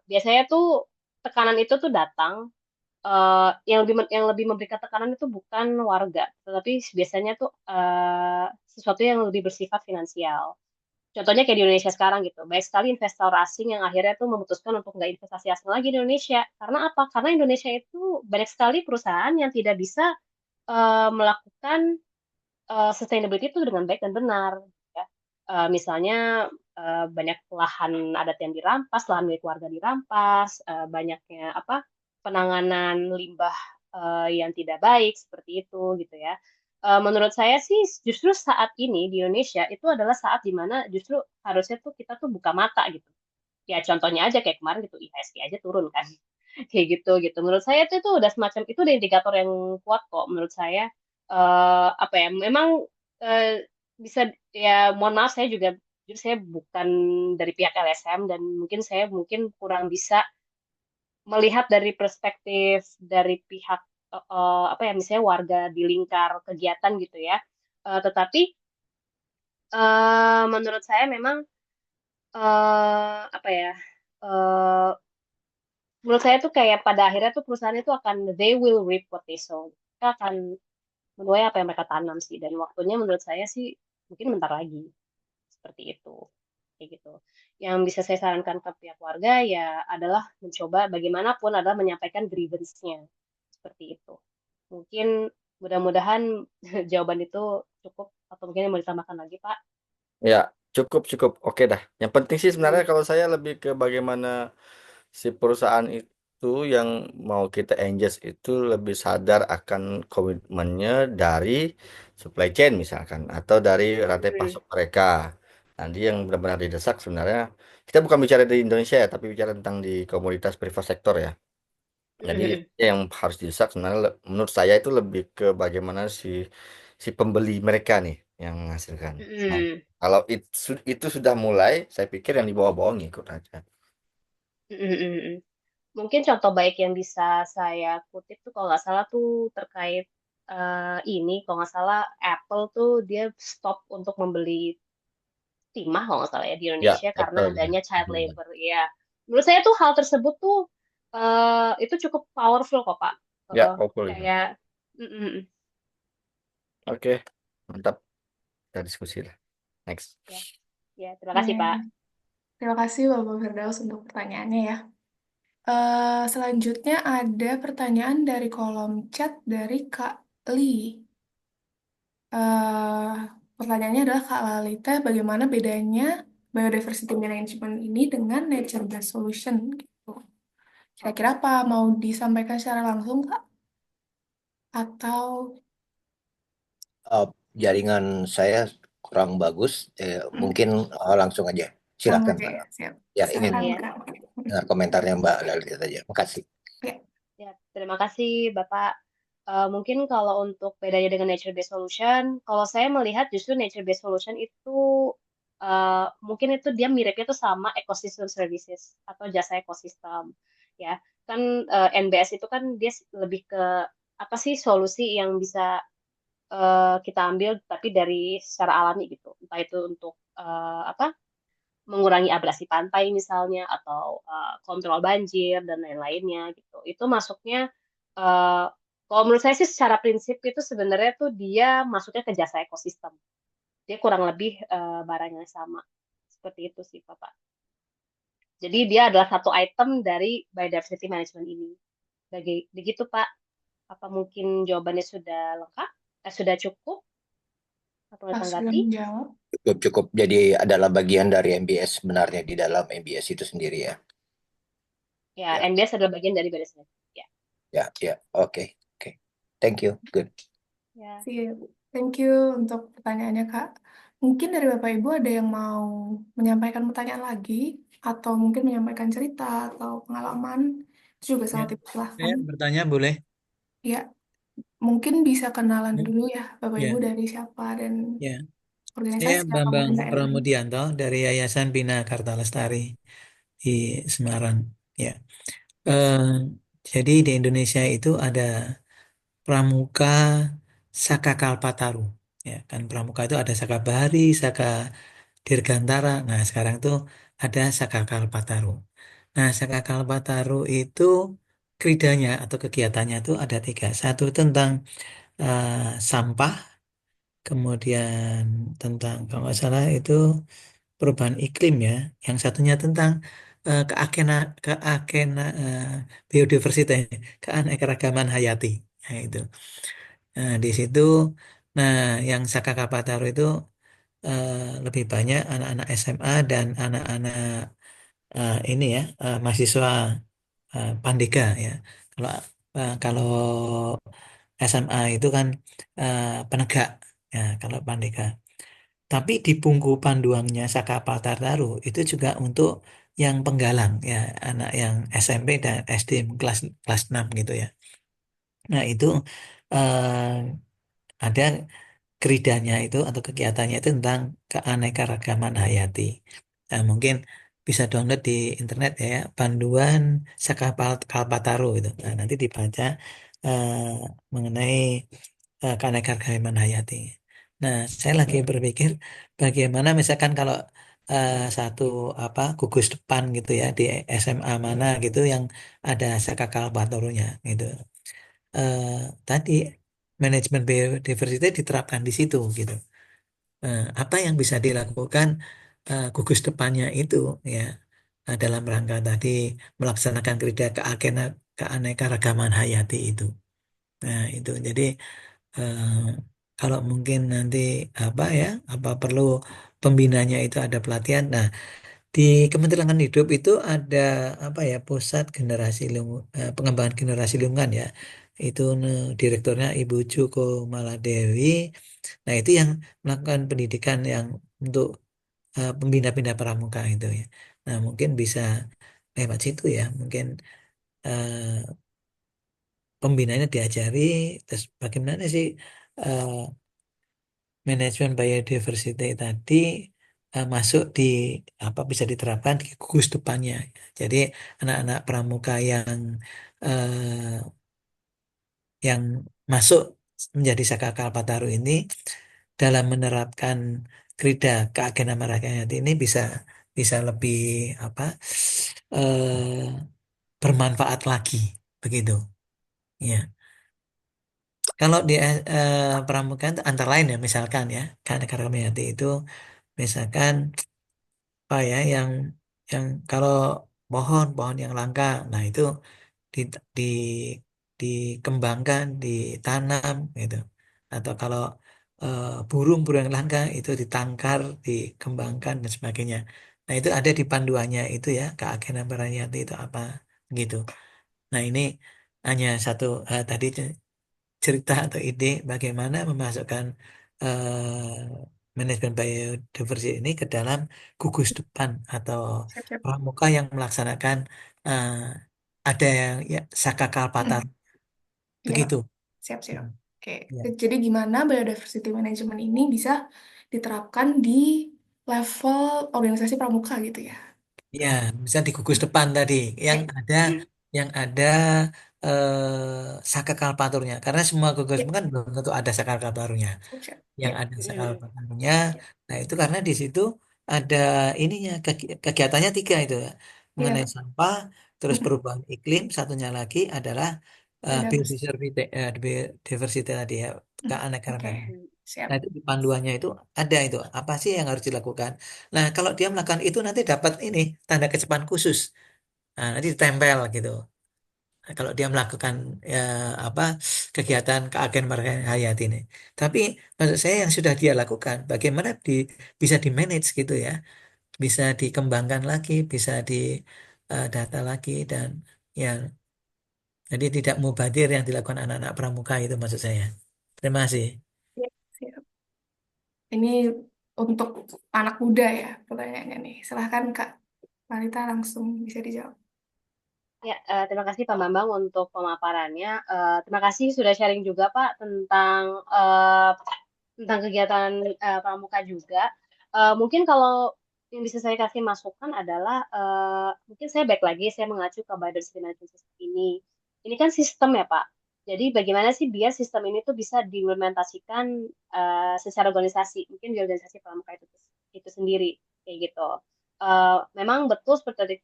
Speaker 2: biasanya tuh tekanan itu tuh datang, yang lebih memberikan tekanan itu bukan warga, tetapi biasanya tuh sesuatu yang lebih bersifat finansial. Contohnya kayak di Indonesia sekarang gitu, banyak sekali investor asing yang akhirnya tuh memutuskan untuk nggak investasi asing lagi di Indonesia. Karena apa? Karena Indonesia itu banyak sekali perusahaan yang tidak bisa melakukan sustainability itu dengan baik dan benar. Ya. Misalnya banyak lahan adat yang dirampas, lahan milik warga dirampas, banyaknya apa penanganan limbah yang tidak baik seperti itu gitu ya. Menurut saya sih justru saat ini di Indonesia itu adalah saat dimana justru harusnya tuh kita tuh buka mata gitu. Ya contohnya aja kayak kemarin gitu IHSG aja turun kan. Kayak gitu gitu. Menurut saya itu udah semacam itu udah indikator yang kuat kok menurut saya. Apa ya? Memang eh, bisa, ya mohon maaf saya juga jujur saya bukan dari pihak LSM dan mungkin saya kurang bisa melihat dari perspektif dari pihak apa ya, misalnya warga di lingkar kegiatan gitu ya. Tetapi menurut saya memang apa ya? eh, Menurut saya tuh kayak pada akhirnya tuh perusahaan itu akan, they will reap what they sow. Mereka akan menuai apa yang mereka tanam sih. Dan waktunya menurut saya sih mungkin bentar lagi. Seperti itu. Kayak gitu. Yang bisa saya sarankan ke pihak warga ya adalah mencoba bagaimanapun adalah menyampaikan grievance-nya. Seperti itu. Mungkin mudah-mudahan jawaban itu cukup atau mungkin mau ditambahkan lagi, Pak.
Speaker 4: Ya, cukup cukup. Oke dah. Yang penting sih sebenarnya
Speaker 2: Mm-mm.
Speaker 4: kalau saya lebih ke bagaimana si perusahaan itu yang mau kita engage itu lebih sadar akan komitmennya dari supply chain misalkan atau dari rantai
Speaker 2: Mm-mm.
Speaker 4: pasok mereka. Nanti yang benar-benar didesak sebenarnya kita bukan bicara di Indonesia ya, tapi bicara tentang di komoditas privat sektor ya. Jadi
Speaker 2: Mm-mm.
Speaker 4: yang harus didesak sebenarnya menurut saya itu lebih ke bagaimana si si pembeli mereka nih yang menghasilkan. Nah,
Speaker 2: Mm-mm.
Speaker 4: kalau itu sudah mulai, saya pikir yang di bawah-bawah ngikut aja.
Speaker 2: Mm-mm. Mm-mm. Mungkin contoh baik yang bisa saya kutip tuh kalau nggak salah tuh terkait ini, kalau nggak salah Apple tuh dia stop untuk membeli timah kalau nggak salah ya di
Speaker 4: Ya,
Speaker 2: Indonesia karena
Speaker 4: Apple ya.
Speaker 2: adanya child labor ya. Menurut saya tuh hal tersebut tuh itu cukup powerful kok Pak.
Speaker 4: Ya, Apple itu.
Speaker 2: Kayak mm, mm, mm.
Speaker 4: Oke, mantap. Kita diskusi lah. Next.
Speaker 2: Ya, ya terima kasih Pak.
Speaker 1: Ya, terima kasih Bapak Firdaus untuk pertanyaannya ya. Selanjutnya ada pertanyaan dari kolom chat dari Kak Li. Pertanyaannya adalah Kak Lalita, bagaimana bedanya biodiversity management ini dengan nature based solution gitu. Kira-kira apa mau disampaikan secara langsung Kak? Atau
Speaker 5: Eh, Jaringan saya kurang bagus.
Speaker 1: hmm,
Speaker 5: Mungkin langsung aja. Silakan,
Speaker 1: aja
Speaker 5: Mbak.
Speaker 1: ya, siap.
Speaker 5: Ya, ingin
Speaker 1: Silakan
Speaker 2: Iya,
Speaker 1: Kak.
Speaker 5: dengar komentarnya Mbak Lali aja. Makasih.
Speaker 1: Ya,
Speaker 2: ya. Terima kasih, Bapak. Mungkin kalau untuk bedanya dengan nature based solution, kalau saya melihat justru nature based solution itu mungkin itu dia miripnya tuh sama ecosystem services atau jasa ekosistem, ya. Kan NBS itu kan dia lebih ke apa sih solusi yang bisa kita ambil tapi dari secara alami gitu. Entah itu untuk apa mengurangi abrasi pantai misalnya atau kontrol banjir dan lain-lainnya gitu. Itu masuknya eh, kalau menurut saya sih secara prinsip itu sebenarnya tuh dia masuknya ke jasa ekosistem. Dia kurang lebih barang yang sama. Seperti itu sih, Bapak. Jadi dia adalah satu item dari biodiversity management ini. Begitu, Pak. Apa mungkin jawabannya sudah lengkap? Sudah cukup? Atau
Speaker 1: sudah
Speaker 2: ditanggapi?
Speaker 1: menjawab.
Speaker 5: Cukup. Jadi adalah bagian dari MBS sebenarnya di dalam MBS itu sendiri ya.
Speaker 2: Ya,
Speaker 5: Ya,
Speaker 2: NBS adalah bagian dari biodiversity. Ya,
Speaker 5: ya, ya. Oke, oke. Thank you. Good.
Speaker 2: ya.
Speaker 1: Siap. Thank you untuk pertanyaannya Kak. Mungkin dari Bapak Ibu ada yang mau menyampaikan pertanyaan lagi atau mungkin menyampaikan cerita atau pengalaman itu juga
Speaker 6: Ya,
Speaker 1: sangat dipersilahkan.
Speaker 6: saya bertanya boleh?
Speaker 1: Ya, mungkin bisa kenalan
Speaker 6: Hmm?
Speaker 1: dulu ya Bapak Ibu
Speaker 6: Ya,
Speaker 1: dari siapa dan
Speaker 6: ya. Saya
Speaker 1: organisasi atau
Speaker 6: Bambang
Speaker 1: mungkin daerah.
Speaker 6: Pramudianto dari Yayasan Bina Karta Lestari di Semarang. Ya. Eh, jadi di Indonesia itu ada Pramuka Saka Kalpataru. Ya, kan Pramuka itu ada Saka Bahari, Saka Dirgantara. Nah, sekarang tuh ada Saka Kalpataru. Nah, Saka Kalpataru itu kridanya atau kegiatannya itu ada tiga. Satu tentang eh, sampah, kemudian tentang kalau nggak salah itu perubahan iklim ya. Yang satunya tentang biodiversitas, keanekaragaman hayati. Nah, itu. Nah, di situ, nah yang Saka Kalpataru itu eh, lebih banyak anak-anak SMA dan anak-anak ini ya mahasiswa Pandega ya. Kalau kalau SMA itu kan penegak ya kalau Pandega. Tapi di buku panduannya Saka Tartaru itu juga untuk yang penggalang ya anak yang SMP dan SD kelas kelas 6 gitu ya. Nah, itu eh, ada keridanya itu atau kegiatannya itu tentang keanekaragaman hayati. Nah, mungkin bisa download di internet ya, panduan Kalpataru itu. Nah, nanti dibaca eh, mengenai keanekaragaman hayati. Nah, saya lagi berpikir bagaimana misalkan kalau satu apa gugus depan gitu ya di SMA mana gitu yang ada Saka Kalpatarunya gitu. Eh, Tadi manajemen biodiversity diterapkan di situ gitu. Apa yang bisa dilakukan gugus depannya itu ya dalam rangka tadi melaksanakan kerja keanekaragaman hayati itu. Nah, itu jadi eh, kalau mungkin nanti apa ya apa perlu pembinanya itu ada pelatihan. Nah, di Kementerian Lingkungan Hidup itu ada apa ya pusat pengembangan generasi lingkungan ya. Itu direkturnya Ibu Joko Maladewi. Nah, itu yang melakukan pendidikan yang untuk pembina-pembina pramuka itu ya. Nah, mungkin bisa lewat situ ya. Mungkin eh, pembinanya diajari terus bagaimana sih eh, manajemen biodiversity tadi masuk di apa bisa diterapkan di gugus depannya. Jadi anak-anak pramuka yang masuk menjadi Saka Kalpataru ini dalam menerapkan Krida keagenan ini bisa bisa lebih apa bermanfaat lagi begitu ya. Kalau di pramuka itu antara lain ya misalkan ya karena Karamiyati itu misalkan apa ya yang kalau pohon yang langka nah itu di, di dikembangkan ditanam gitu atau kalau burung-burung yang langka itu ditangkar, dikembangkan dan sebagainya. Nah, itu ada di panduannya itu ya, keagenan Parahyanti itu apa gitu. Nah, ini hanya satu tadi cerita atau ide bagaimana memasukkan manajemen biodiversity ini ke dalam gugus depan atau
Speaker 1: Siap-siap.
Speaker 6: pramuka yang melaksanakan eh, ada yang ya, Saka Kalpataru
Speaker 1: Iya,
Speaker 6: begitu.
Speaker 1: siap-siap.
Speaker 6: Hmm,
Speaker 1: Oke,
Speaker 6: ya.
Speaker 1: jadi gimana biodiversity management ini bisa diterapkan di level organisasi pramuka gitu ya?
Speaker 6: Ya, bisa di gugus depan tadi
Speaker 1: Oke,
Speaker 6: yang ada Saka Kalpaturnya karena semua gugus
Speaker 1: ya,
Speaker 6: depan kan belum tentu ada Saka Kalpaturnya.
Speaker 1: siap-siap.
Speaker 6: Yang
Speaker 1: Ya,
Speaker 6: ada skala pertamanya. Nah, itu karena di situ ada ininya kegiatannya tiga itu ya. Mengenai
Speaker 1: iya,
Speaker 6: sampah, terus perubahan iklim, satunya lagi adalah
Speaker 1: biodiversity.
Speaker 6: biodiversity tadi ya,
Speaker 1: Oke,
Speaker 6: keanekaragaman.
Speaker 1: siap.
Speaker 6: Nah, itu di panduannya itu ada itu apa sih yang harus dilakukan. Nah, kalau dia melakukan itu nanti dapat ini tanda kecepatan khusus. Nah, nanti ditempel gitu. Nah, kalau dia melakukan ya, apa kegiatan keagen hayati ini. Tapi maksud saya yang sudah dia lakukan, bagaimana bisa di manage gitu ya, bisa dikembangkan lagi, bisa di data lagi dan yang jadi tidak mubadir yang dilakukan anak-anak pramuka itu maksud saya. Terima kasih.
Speaker 1: Ya, siap. Ini untuk anak muda ya pertanyaannya nih. Silahkan Kak Marita langsung bisa dijawab.
Speaker 2: Ya, terima kasih Pak Bambang untuk pemaparannya. Terima kasih sudah sharing juga Pak tentang kegiatan pramuka juga. Mungkin kalau yang bisa saya kasih masukan adalah mungkin saya baik lagi saya mengacu ke biodiversity management system ini. Ini kan sistem ya Pak. Jadi bagaimana sih biar sistem ini tuh bisa diimplementasikan secara organisasi, mungkin di organisasi pramuka itu sendiri kayak gitu. Memang betul seperti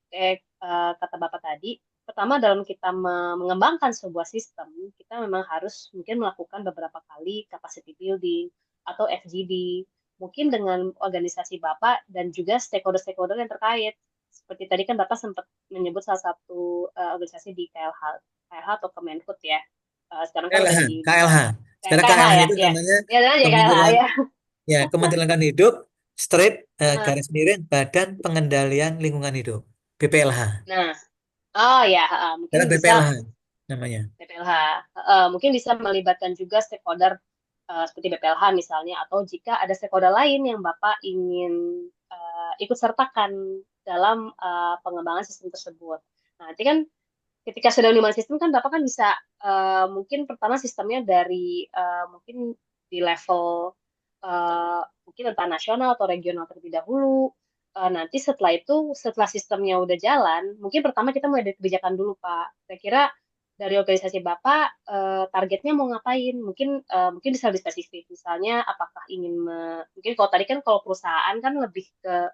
Speaker 2: kata Bapak tadi, pertama dalam kita mengembangkan sebuah sistem, kita memang harus mungkin melakukan beberapa kali capacity building atau FGD, mungkin dengan organisasi Bapak dan juga stakeholder-stakeholder yang terkait. Seperti tadi kan Bapak sempat menyebut salah satu organisasi di KLH atau Kemenhut ya. Sekarang kan udah
Speaker 6: KLH,
Speaker 2: jadi
Speaker 6: KLH. Sekarang
Speaker 2: KLH
Speaker 6: KLH
Speaker 2: ya,
Speaker 6: itu
Speaker 2: ya.
Speaker 6: namanya
Speaker 2: Ya, namanya jadi KLH
Speaker 6: Kementerian
Speaker 2: ya.
Speaker 6: ya Kementerian Lingkungan Hidup, straight
Speaker 2: Nah,
Speaker 6: garis miring Badan Pengendalian Lingkungan Hidup, BPLH.
Speaker 2: nah, oh ya, mungkin
Speaker 6: Sekarang
Speaker 2: bisa
Speaker 6: BPLH namanya.
Speaker 2: BPLH. Mungkin bisa melibatkan juga stakeholder seperti BPLH misalnya, atau jika ada stakeholder lain yang Bapak ingin ikut sertakan dalam pengembangan sistem tersebut. Nah, nanti kan ketika sudah mengembangkan sistem kan Bapak kan bisa mungkin pertama sistemnya dari mungkin di level mungkin entah nasional atau regional terlebih dahulu. Nanti setelah itu, setelah sistemnya udah jalan, mungkin pertama kita mulai dari kebijakan dulu, Pak. Saya kira dari organisasi Bapak targetnya mau ngapain? Mungkin bisa lebih spesifik. Misalnya apakah mungkin kalau tadi kan kalau perusahaan kan lebih ke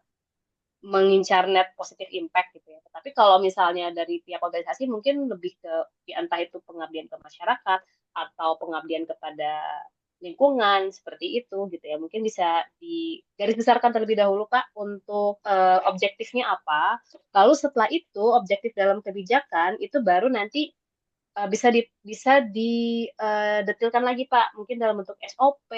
Speaker 2: mengincar net positif impact gitu ya. Tapi kalau misalnya dari pihak organisasi mungkin lebih ke ya entah itu pengabdian ke masyarakat atau pengabdian kepada lingkungan seperti itu gitu ya. Mungkin bisa digaris besarkan terlebih dahulu Pak untuk objektifnya apa. Lalu setelah itu objektif dalam kebijakan itu baru nanti bisa detailkan lagi Pak. Mungkin dalam bentuk SOP,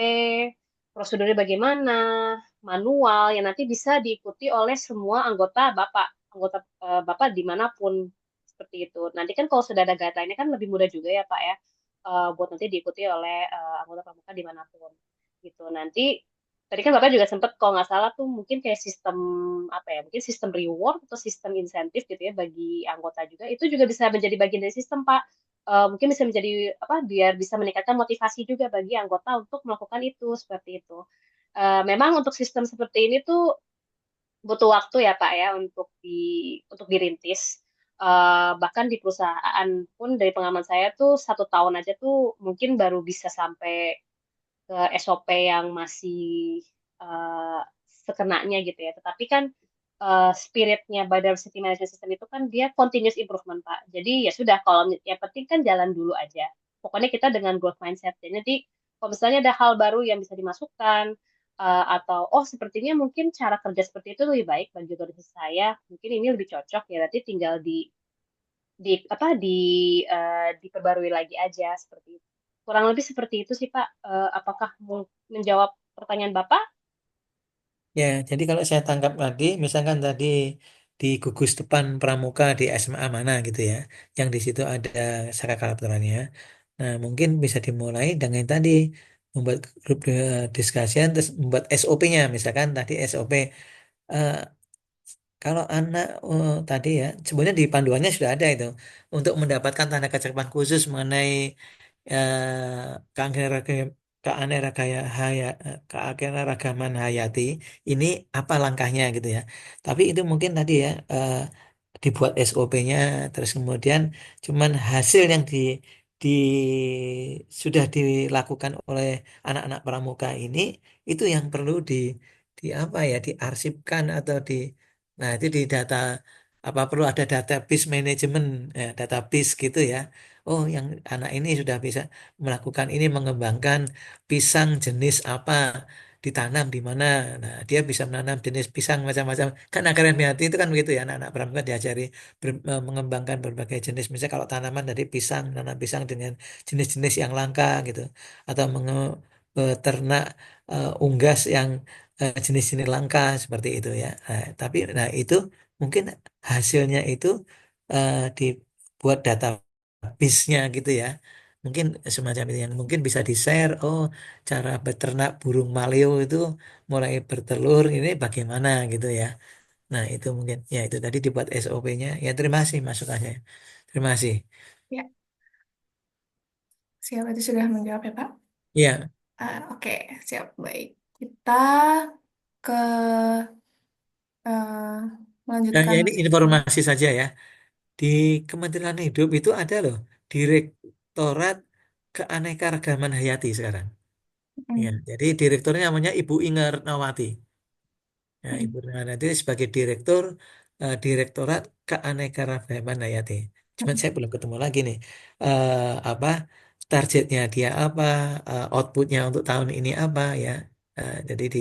Speaker 2: prosedurnya bagaimana, manual yang nanti bisa diikuti oleh semua anggota Bapak dimanapun seperti itu. Nanti kan kalau sudah ada guideline-nya kan lebih mudah juga ya Pak ya, buat nanti diikuti oleh anggota pramuka dimanapun gitu. Nanti tadi kan Bapak juga sempat kalau nggak salah tuh mungkin kayak sistem apa ya, mungkin sistem reward atau sistem insentif gitu ya bagi anggota juga. Itu juga bisa menjadi bagian dari sistem Pak. Mungkin bisa menjadi apa biar bisa meningkatkan motivasi juga bagi anggota untuk melakukan itu seperti itu. Memang untuk sistem seperti ini tuh butuh waktu ya Pak ya untuk dirintis. Bahkan di perusahaan pun dari pengalaman saya tuh 1 tahun aja tuh mungkin baru bisa sampai ke SOP yang masih uh, sekenanya gitu ya. Tetapi kan spiritnya biodiversity management system itu kan dia continuous improvement Pak. Jadi ya sudah kalau yang penting kan jalan dulu aja. Pokoknya kita dengan growth mindset. Jadi nanti kalau misalnya ada hal baru yang bisa dimasukkan atau oh sepertinya mungkin cara kerja seperti itu lebih baik bagi organisasi saya. Mungkin ini lebih cocok ya. Nanti tinggal di apa diperbarui lagi aja seperti itu. Kurang lebih seperti itu sih Pak. Apakah menjawab pertanyaan Bapak?
Speaker 6: Ya, jadi kalau saya tangkap tadi, misalkan tadi di gugus depan pramuka di SMA mana gitu ya, yang di situ ada saka karakterannya. Nah, mungkin bisa dimulai dengan tadi membuat grup discussion, terus membuat SOP-nya, misalkan tadi SOP. eh, Kalau anak tadi ya, sebenarnya di panduannya sudah ada itu untuk mendapatkan tanda kecerdasan khusus mengenai keanekaragaman keanekaragaman hayati ini apa langkahnya gitu ya. Tapi itu mungkin tadi ya dibuat SOP-nya terus kemudian cuman hasil yang di sudah dilakukan oleh anak-anak pramuka ini itu yang perlu di apa ya diarsipkan atau di nah itu di data apa perlu ada database manajemen ya, database gitu ya. Oh, yang anak ini sudah bisa melakukan ini mengembangkan pisang jenis apa ditanam di mana. Nah, dia bisa menanam jenis pisang macam-macam. Kan akademi hati itu kan begitu ya, anak-anak pramuka diajari mengembangkan berbagai jenis. Misalnya kalau tanaman dari pisang, nanam pisang dengan jenis-jenis yang langka gitu, atau ternak unggas yang jenis-jenis langka seperti itu ya. Tapi nah itu mungkin hasilnya itu dibuat database-nya gitu ya. Mungkin semacam itu yang mungkin bisa di-share. Oh, cara beternak burung maleo itu mulai bertelur ini bagaimana gitu ya. Nah, itu mungkin ya itu tadi dibuat SOP-nya. Ya terima kasih masukannya. Terima kasih.
Speaker 1: Ya, siap itu sudah menjawab ya Pak.
Speaker 6: Ya,
Speaker 1: Oke, siap baik. Kita ke eh,
Speaker 6: ya
Speaker 1: melanjutkan
Speaker 6: ini
Speaker 1: sesi.
Speaker 6: informasi saja ya. Di Kementerian Hidup itu ada loh Direktorat Keanekaragaman Hayati sekarang. Ya,
Speaker 1: Mm,
Speaker 6: jadi direkturnya namanya Ibu Inger Nawati. Ya,
Speaker 1: mm,
Speaker 6: Ibu Nawati sebagai direktur Direktorat Keanekaragaman Hayati. Cuman
Speaker 1: mm.
Speaker 6: saya belum ketemu lagi nih apa targetnya dia apa, outputnya untuk tahun ini apa ya. Jadi di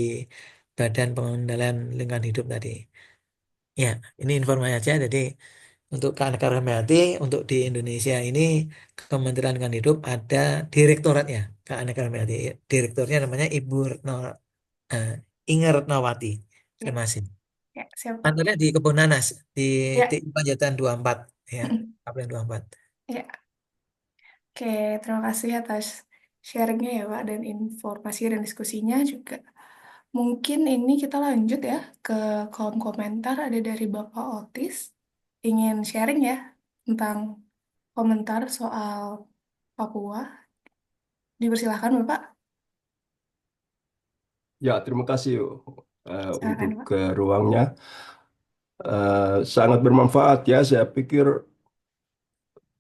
Speaker 6: Badan Pengendalian Lingkungan Hidup tadi. Ya, ini informasi aja. Jadi untuk keanekaragaman hayati untuk di Indonesia ini Kementerian Lingkungan Hidup ada direktoratnya keanekaragaman hayati. Direkturnya namanya Ibu eh, Inger Retnawati.
Speaker 1: Ya,
Speaker 6: Terima kasih.
Speaker 1: ya, siap Pak.
Speaker 6: Kantornya di Kebun Nanas di
Speaker 1: Ya,
Speaker 6: TI Panjaitan 24 ya,
Speaker 1: mm,
Speaker 6: Kapten 24.
Speaker 1: ya. Oke, terima kasih atas sharingnya ya Pak dan informasi dan diskusinya juga. Mungkin ini kita lanjut ya ke kolom komentar ada dari Bapak Otis. Ingin sharing ya tentang komentar soal Papua. Dipersilahkan Bapak.
Speaker 7: Ya, terima kasih untuk
Speaker 1: Silakan Pak.
Speaker 7: ruangnya. Sangat bermanfaat ya. Saya pikir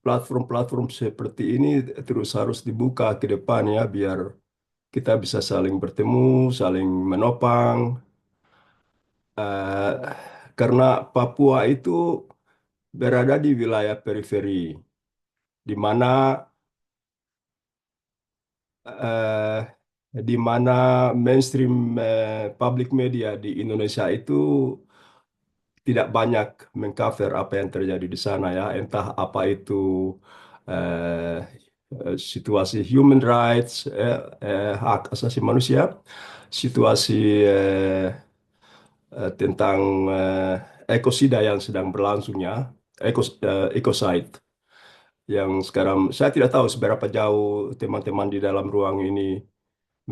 Speaker 7: platform-platform seperti ini terus harus dibuka ke depan ya, biar kita bisa saling bertemu, saling menopang. Eh, karena Papua itu berada di wilayah periferi, di mana eh, mainstream public media di Indonesia itu tidak banyak mengcover apa yang terjadi di sana ya, entah apa itu eh, situasi human rights, hak asasi manusia, situasi eh, tentang ekosida yang sedang berlangsungnya, ecocide yang sekarang saya tidak tahu seberapa jauh teman-teman di dalam ruang ini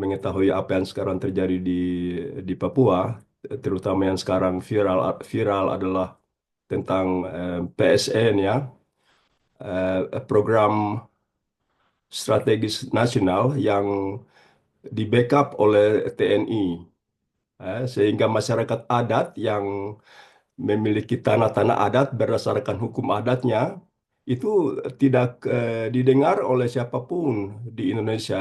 Speaker 7: mengetahui apa yang sekarang terjadi di Papua, terutama yang sekarang viral viral adalah tentang PSN ya, program strategis nasional yang di backup oleh TNI, sehingga masyarakat adat yang memiliki tanah-tanah adat berdasarkan hukum adatnya itu tidak didengar oleh siapapun di Indonesia.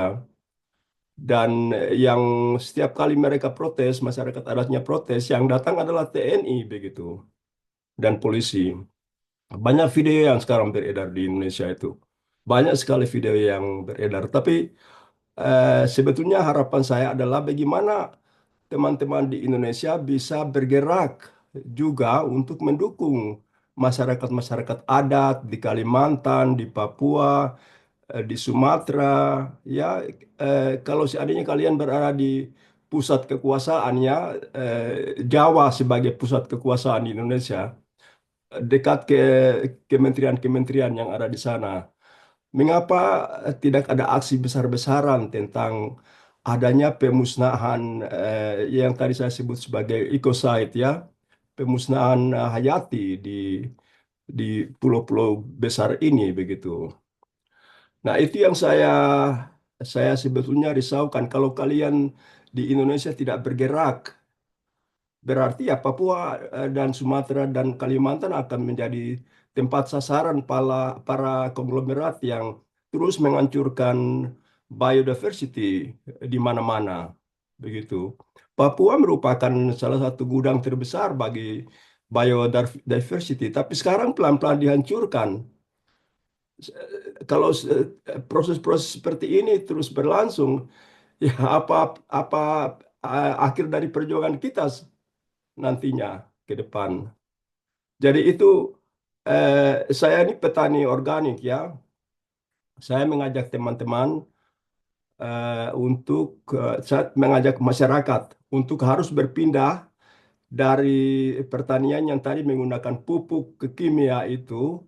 Speaker 7: Dan yang setiap kali mereka protes, masyarakat adatnya protes, yang datang adalah TNI begitu dan polisi. Banyak video yang sekarang beredar di Indonesia itu. Banyak sekali video yang beredar. Tapi sebetulnya harapan saya adalah bagaimana teman-teman di Indonesia bisa bergerak juga untuk mendukung masyarakat-masyarakat adat di Kalimantan, di Papua, di Sumatera, ya kalau seandainya kalian berada di pusat kekuasaannya, Jawa sebagai pusat kekuasaan di Indonesia, dekat ke kementerian-kementerian yang ada di sana. Mengapa tidak ada aksi besar-besaran tentang adanya pemusnahan yang tadi saya sebut sebagai ecocide ya, pemusnahan hayati di pulau-pulau besar ini begitu. Nah, itu yang saya sebetulnya risaukan kalau kalian di Indonesia tidak bergerak, berarti ya Papua dan Sumatera dan Kalimantan akan menjadi tempat sasaran para konglomerat yang terus menghancurkan biodiversity di mana-mana. Begitu. Papua merupakan salah satu gudang terbesar bagi biodiversity, tapi sekarang pelan-pelan dihancurkan. Kalau proses-proses seperti ini terus berlangsung, ya apa akhir dari perjuangan kita nantinya ke depan. Jadi itu saya ini petani organik ya. Saya mengajak teman-teman saya mengajak masyarakat untuk harus berpindah dari pertanian yang tadi menggunakan pupuk kimia itu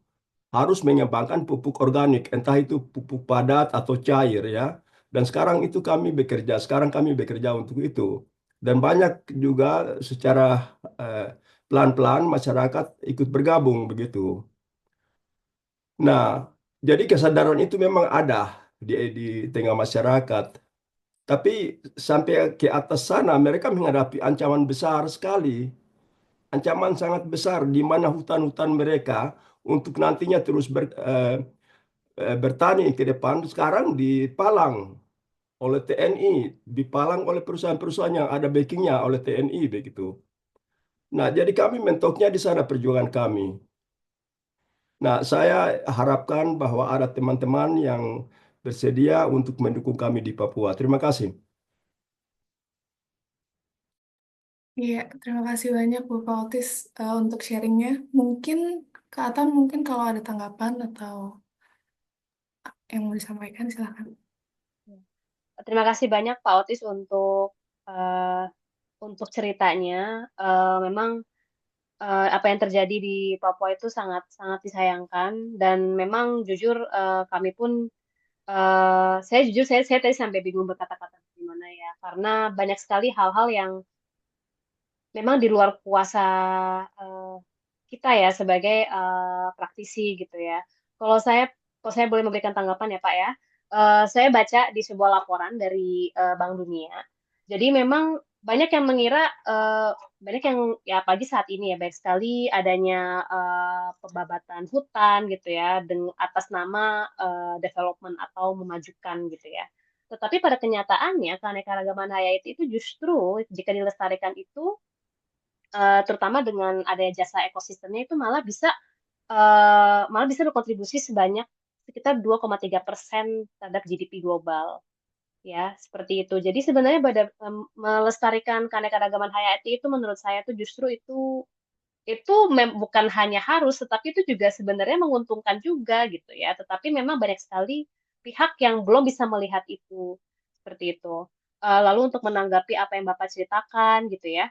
Speaker 7: harus mengembangkan pupuk organik, entah itu pupuk padat atau cair ya. Dan sekarang kami bekerja untuk itu. Dan banyak juga secara eh, pelan-pelan masyarakat ikut bergabung begitu. Nah, jadi kesadaran itu memang ada di tengah masyarakat. Tapi sampai ke atas sana mereka menghadapi ancaman besar sekali, ancaman sangat besar di mana hutan-hutan mereka untuk nantinya terus bertani ke depan sekarang dipalang oleh TNI, dipalang oleh perusahaan-perusahaan yang ada backingnya oleh TNI begitu. Nah, jadi kami mentoknya di sana perjuangan kami. Nah, saya harapkan bahwa ada teman-teman yang bersedia untuk mendukung kami di Papua. Terima kasih.
Speaker 1: Iya, terima kasih banyak Bapak Otis untuk sharingnya. Mungkin Kak Atan, mungkin kalau ada tanggapan atau yang mau disampaikan, silakan.
Speaker 2: Terima kasih banyak Pak Otis eh, untuk ceritanya. Memang apa yang terjadi di Papua itu sangat sangat disayangkan dan memang jujur kami pun saya jujur saya tadi sampai bingung berkata-kata gimana ya karena banyak sekali hal-hal yang memang di luar kuasa eh, kita ya sebagai praktisi gitu ya. Kalau saya kalau saya boleh memberikan tanggapan ya Pak ya, saya baca di sebuah laporan dari Bank Dunia. Jadi memang banyak yang mengira banyak yang ya pagi saat ini ya baik sekali adanya pembabatan hutan gitu ya dengan atas nama development atau memajukan gitu ya. Tetapi pada kenyataannya keanekaragaman hayati itu justru jika dilestarikan itu terutama dengan adanya jasa ekosistemnya itu malah bisa berkontribusi sebanyak sekitar 2,3% terhadap GDP global ya seperti itu. Jadi sebenarnya pada melestarikan keanekaragaman hayati itu menurut saya tuh justru bukan hanya harus tetapi itu juga sebenarnya menguntungkan juga gitu ya. Tetapi memang banyak sekali pihak yang belum bisa melihat itu seperti itu. Lalu untuk menanggapi apa yang Bapak ceritakan gitu ya.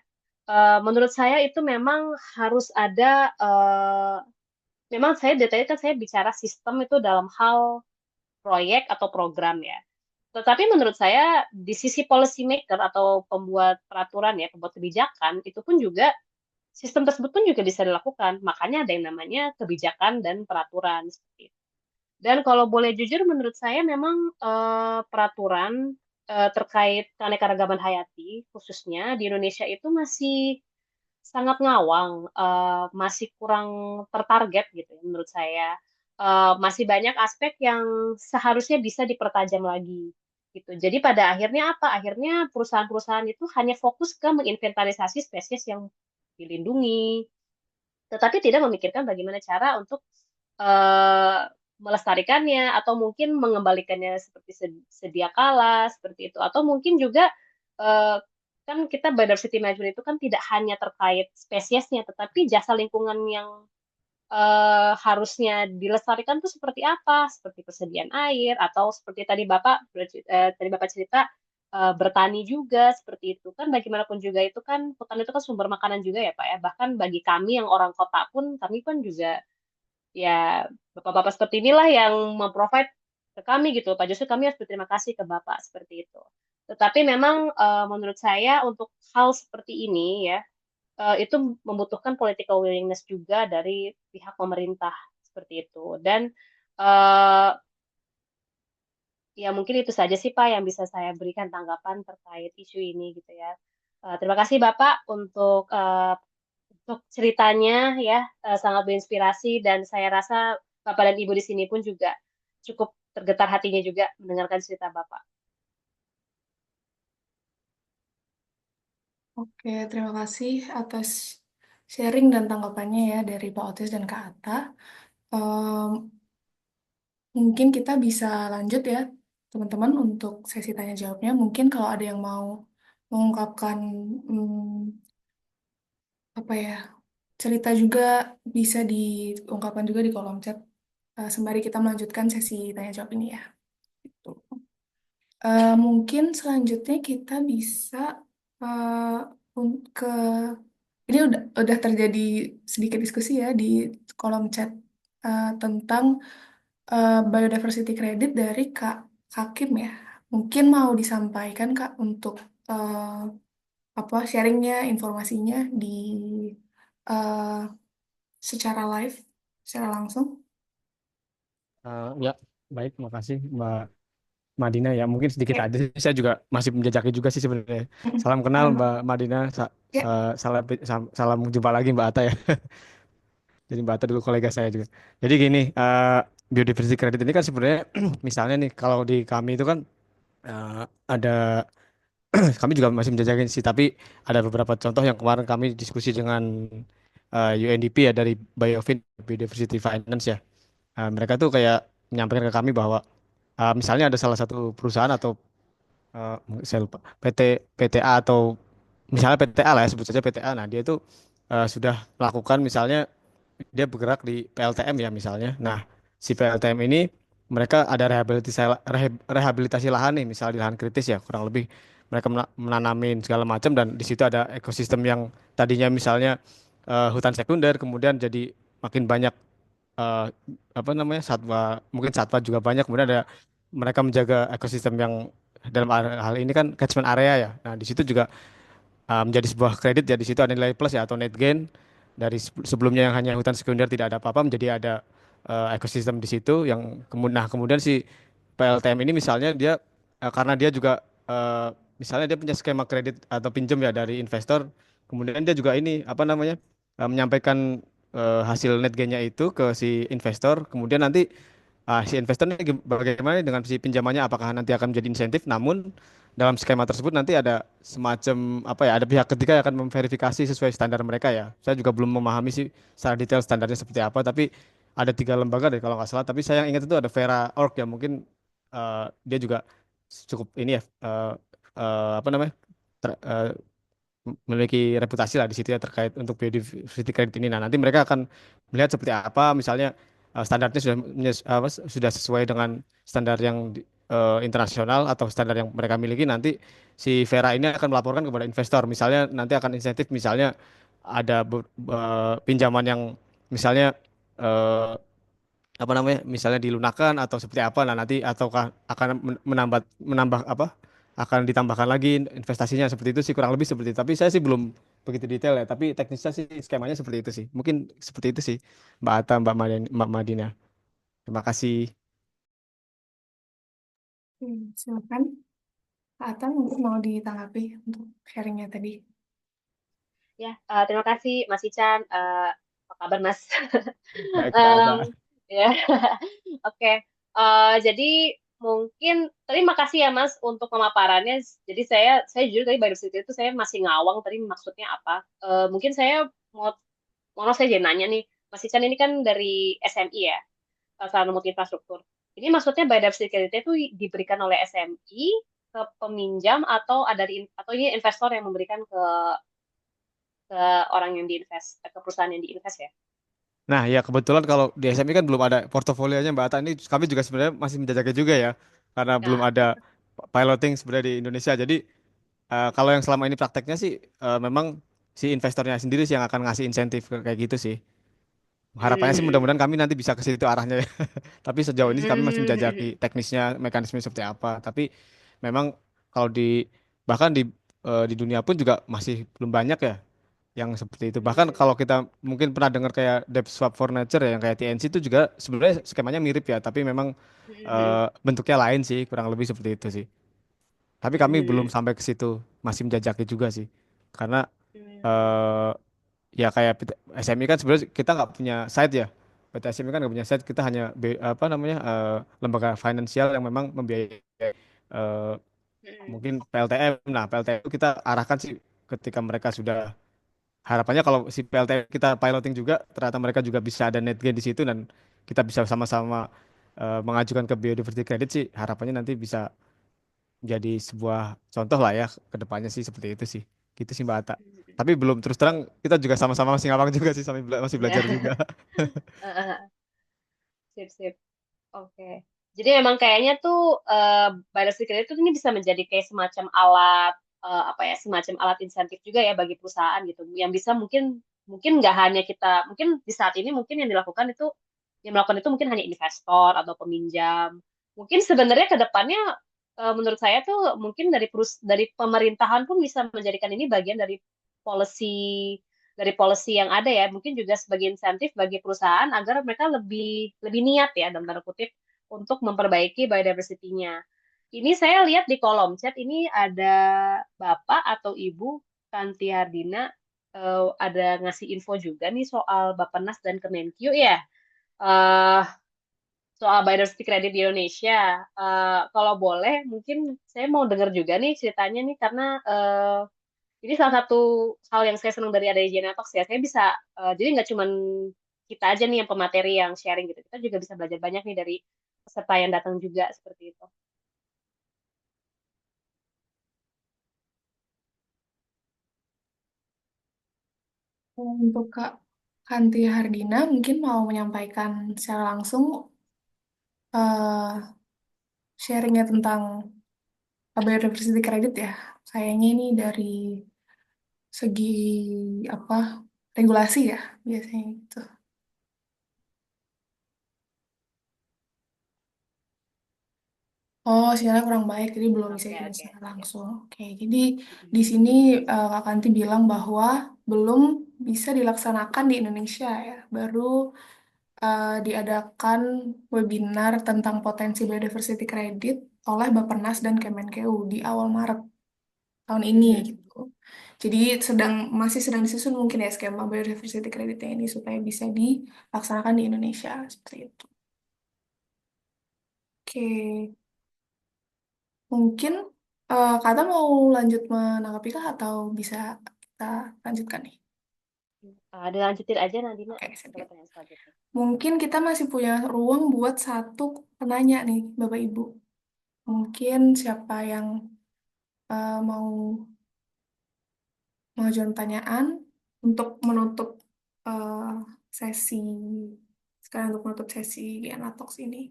Speaker 2: Menurut saya itu memang harus ada memang saya dari tadi kan saya bicara sistem itu dalam hal proyek atau program ya. Tetapi menurut saya di sisi policy maker atau pembuat peraturan ya, pembuat kebijakan itu pun juga sistem tersebut pun juga bisa dilakukan. Makanya ada yang namanya kebijakan dan peraturan seperti itu. Dan kalau boleh jujur menurut saya memang peraturan terkait keanekaragaman hayati khususnya di Indonesia itu masih sangat ngawang, masih kurang tertarget gitu ya menurut saya. Masih banyak aspek yang seharusnya bisa dipertajam lagi gitu. Jadi pada akhirnya apa? Akhirnya perusahaan-perusahaan itu hanya fokus ke menginventarisasi spesies yang dilindungi, tetapi tidak memikirkan bagaimana cara untuk eh, melestarikannya atau mungkin mengembalikannya seperti sedia kala seperti itu atau mungkin juga eh, kan kita biodiversity management itu kan tidak hanya terkait spesiesnya tetapi jasa lingkungan yang harusnya dilestarikan tuh seperti apa? Seperti persediaan air atau seperti tadi Bapak cerita bertani juga seperti itu kan bagaimanapun juga itu kan hutan itu kan sumber makanan juga ya Pak ya. Bahkan bagi kami yang orang kota pun kami pun juga ya bapak-bapak seperti inilah yang memprovide ke kami gitu. Pak Justru kami harus berterima kasih ke Bapak seperti itu. Tetapi memang menurut saya untuk hal seperti ini ya itu membutuhkan political willingness juga dari pihak pemerintah seperti itu. Dan eh, ya mungkin itu saja sih Pak yang bisa saya berikan tanggapan terkait isu ini gitu ya. Terima kasih Bapak untuk ceritanya ya sangat berinspirasi dan saya rasa Bapak dan Ibu di sini pun juga cukup tergetar hatinya juga mendengarkan cerita Bapak.
Speaker 1: Oke, terima kasih atas sharing dan tanggapannya ya dari Pak Otis dan Kak Atta. Em, Mungkin kita bisa lanjut ya, teman-teman, untuk sesi tanya jawabnya. Mungkin kalau ada yang mau mengungkapkan apa ya, cerita juga bisa diungkapkan juga di kolom chat sembari kita melanjutkan sesi tanya jawab ini ya. Gitu. Mungkin selanjutnya kita bisa ke ini udah terjadi sedikit diskusi ya di kolom chat tentang biodiversity credit dari Kak Kim ya. Mungkin mau disampaikan Kak untuk apa sharingnya, informasinya di eh, secara live, secara langsung.
Speaker 8: Ya, baik, makasih Mbak Madina ya. Mungkin sedikit
Speaker 1: Ya,
Speaker 8: aja sih, saya juga masih menjajaki juga sih sebenarnya. Salam kenal
Speaker 1: sama.
Speaker 8: Mbak Madina,
Speaker 1: Ya,
Speaker 8: salam jumpa lagi Mbak Ata ya. Jadi Mbak Ata dulu kolega saya juga. Jadi gini, biodiversity credit ini kan sebenarnya misalnya nih kalau di kami itu kan ada kami juga masih menjajakin sih, tapi ada beberapa contoh yang kemarin kami diskusi dengan UNDP ya dari Biodiversity Finance ya. Mereka tuh kayak menyampaikan ke kami bahwa misalnya ada salah satu perusahaan atau saya lupa PTA atau misalnya PTA lah ya sebut saja PTA. Nah dia itu sudah melakukan misalnya dia bergerak di PLTM ya misalnya. Nah si PLTM ini mereka ada rehabilitasi lahan nih misalnya di lahan kritis ya kurang lebih mereka menanamin segala macam dan di situ ada ekosistem yang tadinya misalnya hutan sekunder kemudian jadi makin banyak eh, apa namanya satwa mungkin satwa juga banyak kemudian ada mereka menjaga ekosistem yang dalam hal ini kan catchment area ya. Nah di situ juga menjadi sebuah kredit ya di situ ada nilai plus ya atau net gain dari sebelumnya yang hanya hutan sekunder tidak ada apa-apa menjadi ada ekosistem di situ yang kemudian si PLTM ini misalnya dia karena dia juga misalnya dia punya skema kredit atau pinjam ya dari investor kemudian dia juga ini apa namanya menyampaikan hasil net gainnya itu ke si investor kemudian nanti si investor ini bagaimana dengan si pinjamannya apakah nanti akan menjadi insentif namun dalam skema tersebut nanti ada semacam apa ya ada pihak ketiga yang akan memverifikasi sesuai standar mereka ya saya juga belum memahami sih secara detail standarnya seperti apa tapi ada 3 lembaga deh kalau nggak salah tapi saya yang ingat itu ada Vera.org ya mungkin dia juga cukup ini ya apa namanya memiliki reputasi lah di situ ya terkait untuk biodiversity credit ini. Nah, nanti mereka akan melihat seperti apa, misalnya standarnya sudah sesuai dengan standar yang internasional atau standar yang mereka miliki. Nanti si Vera ini akan melaporkan kepada investor. Misalnya nanti akan insentif, misalnya ada pinjaman yang misalnya eh, apa namanya misalnya dilunakan atau seperti apa nah nanti ataukah akan menambah menambah apa akan ditambahkan lagi investasinya seperti itu sih kurang lebih seperti itu tapi saya sih belum begitu detail ya tapi teknisnya sih skemanya seperti itu sih mungkin seperti itu sih Mbak Ata Mbak Madina terima kasih.
Speaker 1: silakan. Kak Atta mungkin mau ditanggapi untuk sharingnya tadi.
Speaker 2: Ya, terima kasih Mas Ican. Apa kabar Mas?
Speaker 8: Baik Mbak Ata.
Speaker 2: Em, ya, oke. Jadi mungkin terima kasih ya Mas untuk pemaparannya. Jadi saya jujur tadi biodiversity itu saya masih ngawang tadi maksudnya apa. Mungkin saya mau mau saya jadi nanya nih, Mas Ican ini kan dari SMI ya, Sarana Multi Infrastruktur. Ini maksudnya biodiversity credit itu diberikan oleh SMI ke peminjam atau atau ini investor yang memberikan ke orang yang diinvest, ke perusahaan yang diinvest ya?
Speaker 8: Nah, ya kebetulan kalau di SMI kan belum ada portofolionya Mbak Ata. Ini kami juga sebenarnya masih menjajaki juga ya, karena belum
Speaker 2: Nah,
Speaker 8: ada piloting sebenarnya di Indonesia. Jadi kalau yang selama ini prakteknya sih memang si investornya sendiri sih yang akan ngasih insentif kayak gitu sih. Harapannya sih
Speaker 2: hmm,
Speaker 8: mudah-mudahan kami nanti bisa ke situ arahnya ya. Tapi sejauh ini kami masih menjajaki
Speaker 2: hmm,
Speaker 8: teknisnya, mekanisme seperti apa. Tapi memang kalau di bahkan di dunia pun juga masih belum banyak ya yang seperti itu. Bahkan kalau kita mungkin pernah dengar kayak debt swap for nature ya, yang kayak TNC itu juga sebenarnya skemanya mirip ya, tapi memang bentuknya lain sih, kurang lebih seperti itu sih. Tapi kami belum
Speaker 2: hmm,
Speaker 8: sampai ke situ, masih menjajaki juga sih. Karena
Speaker 2: hmm,
Speaker 8: eh, ya kayak SMI kan sebenarnya kita nggak punya site ya. PT SMI kan nggak punya site, kita hanya apa namanya lembaga finansial yang memang membiayai eh,
Speaker 2: hmm,
Speaker 8: mungkin PLTM. Nah, PLTM itu kita arahkan sih ketika mereka sudah harapannya kalau si PLTM kita piloting juga ternyata mereka juga bisa ada net gain di situ dan kita bisa sama-sama mengajukan ke biodiversity credit sih harapannya nanti bisa jadi sebuah contoh lah ya ke depannya sih seperti itu sih. Gitu sih Mbak Ata.
Speaker 2: hmm.
Speaker 8: Tapi belum terus terang kita juga sama-sama masih ngabang juga sih sambil masih
Speaker 2: Ya,
Speaker 8: belajar juga.
Speaker 2: sip, sip. Oke. Jadi memang kayaknya tuh biodiversity itu ini bisa menjadi kayak semacam alat apa ya, semacam alat insentif juga ya bagi perusahaan gitu. Yang bisa mungkin mungkin nggak hanya kita, mungkin di saat ini mungkin yang melakukan itu mungkin hanya investor atau peminjam. Mungkin sebenarnya ke depannya menurut saya tuh mungkin dari pemerintahan pun bisa menjadikan ini bagian policy dari policy yang ada ya, mungkin juga sebagai insentif bagi perusahaan agar mereka lebih lebih niat ya dalam tanda kutip untuk memperbaiki biodiversity-nya. Ini saya lihat di kolom chat ini ada Bapak atau Ibu Tanti Hardina ada ngasih info juga nih soal Bappenas dan Kemenkyu ya. eh Soal biodiversity credit di Indonesia. Kalau boleh, mungkin saya mau dengar juga nih ceritanya nih karena ini salah satu hal yang saya senang dari ada Genetox ya. Saya bisa, jadi nggak cuman kita aja nih yang pemateri yang sharing gitu. Kita juga bisa belajar banyak nih dari peserta yang datang juga seperti itu.
Speaker 1: Untuk Kak Kanti Hardina mungkin mau menyampaikan secara langsung eh sharingnya tentang biodiversity credit ya. Kayaknya ini dari segi apa regulasi ya biasanya gitu. Oh, sinyalnya kurang baik, jadi belum bisa
Speaker 2: Oke,
Speaker 1: ikut
Speaker 2: oke,
Speaker 1: secara
Speaker 2: siap.
Speaker 1: langsung. Oke, jadi di sini Kak Kanti bilang bahwa belum bisa dilaksanakan di Indonesia ya. Baru diadakan webinar tentang potensi biodiversity credit oleh Bappenas dan Kemenkeu di awal Maret tahun ini
Speaker 2: Mhm.
Speaker 1: gitu. Jadi masih sedang disusun mungkin ya skema biodiversity creditnya ini supaya bisa dilaksanakan di Indonesia seperti itu. Oke, mungkin Kata mau lanjut menanggapi kah atau bisa kita lanjutkan nih?
Speaker 2: Dilanjutin aja Nadina
Speaker 1: Oke,
Speaker 2: ke
Speaker 1: sip, sip.
Speaker 2: pertanyaan selanjutnya.
Speaker 1: Mungkin kita masih punya ruang buat satu penanya nih, Bapak Ibu. Mungkin siapa yang mau mengajukan pertanyaan untuk menutup eh, sesi sekarang untuk menutup sesi Anatox ini.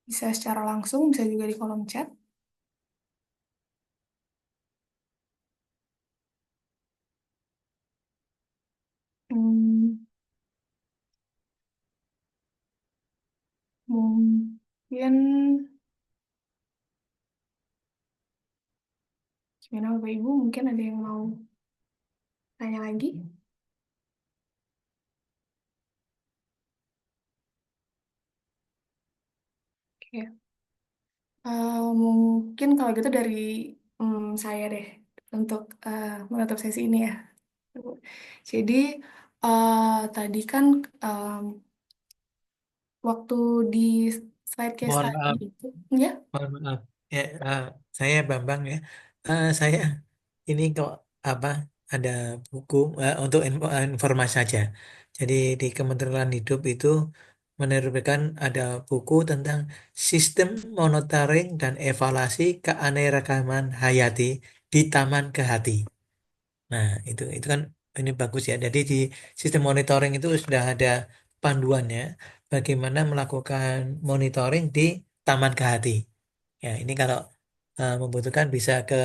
Speaker 1: Bisa secara langsung, bisa juga di kolom chat. Hmm, mungkin gimana Bapak Ibu mungkin ada yang mau tanya lagi? Oke. Mungkin kalau gitu dari saya deh untuk menutup sesi ini ya. Jadi tadi kan em, waktu di slide case
Speaker 6: Mohon
Speaker 1: tadi
Speaker 6: maaf,
Speaker 1: itu, ya,
Speaker 6: mohon maaf. Ya, saya Bambang ya. Saya ini kok apa ada buku untuk informasi saja. Jadi di Kementerian Hidup itu menerbitkan ada buku tentang sistem monitoring dan evaluasi keanekaragaman hayati di Taman Kehati. Nah, itu kan Ini bagus ya. Jadi di sistem monitoring itu sudah ada panduannya bagaimana melakukan monitoring di Taman Kehati. Ya, ini kalau membutuhkan bisa ke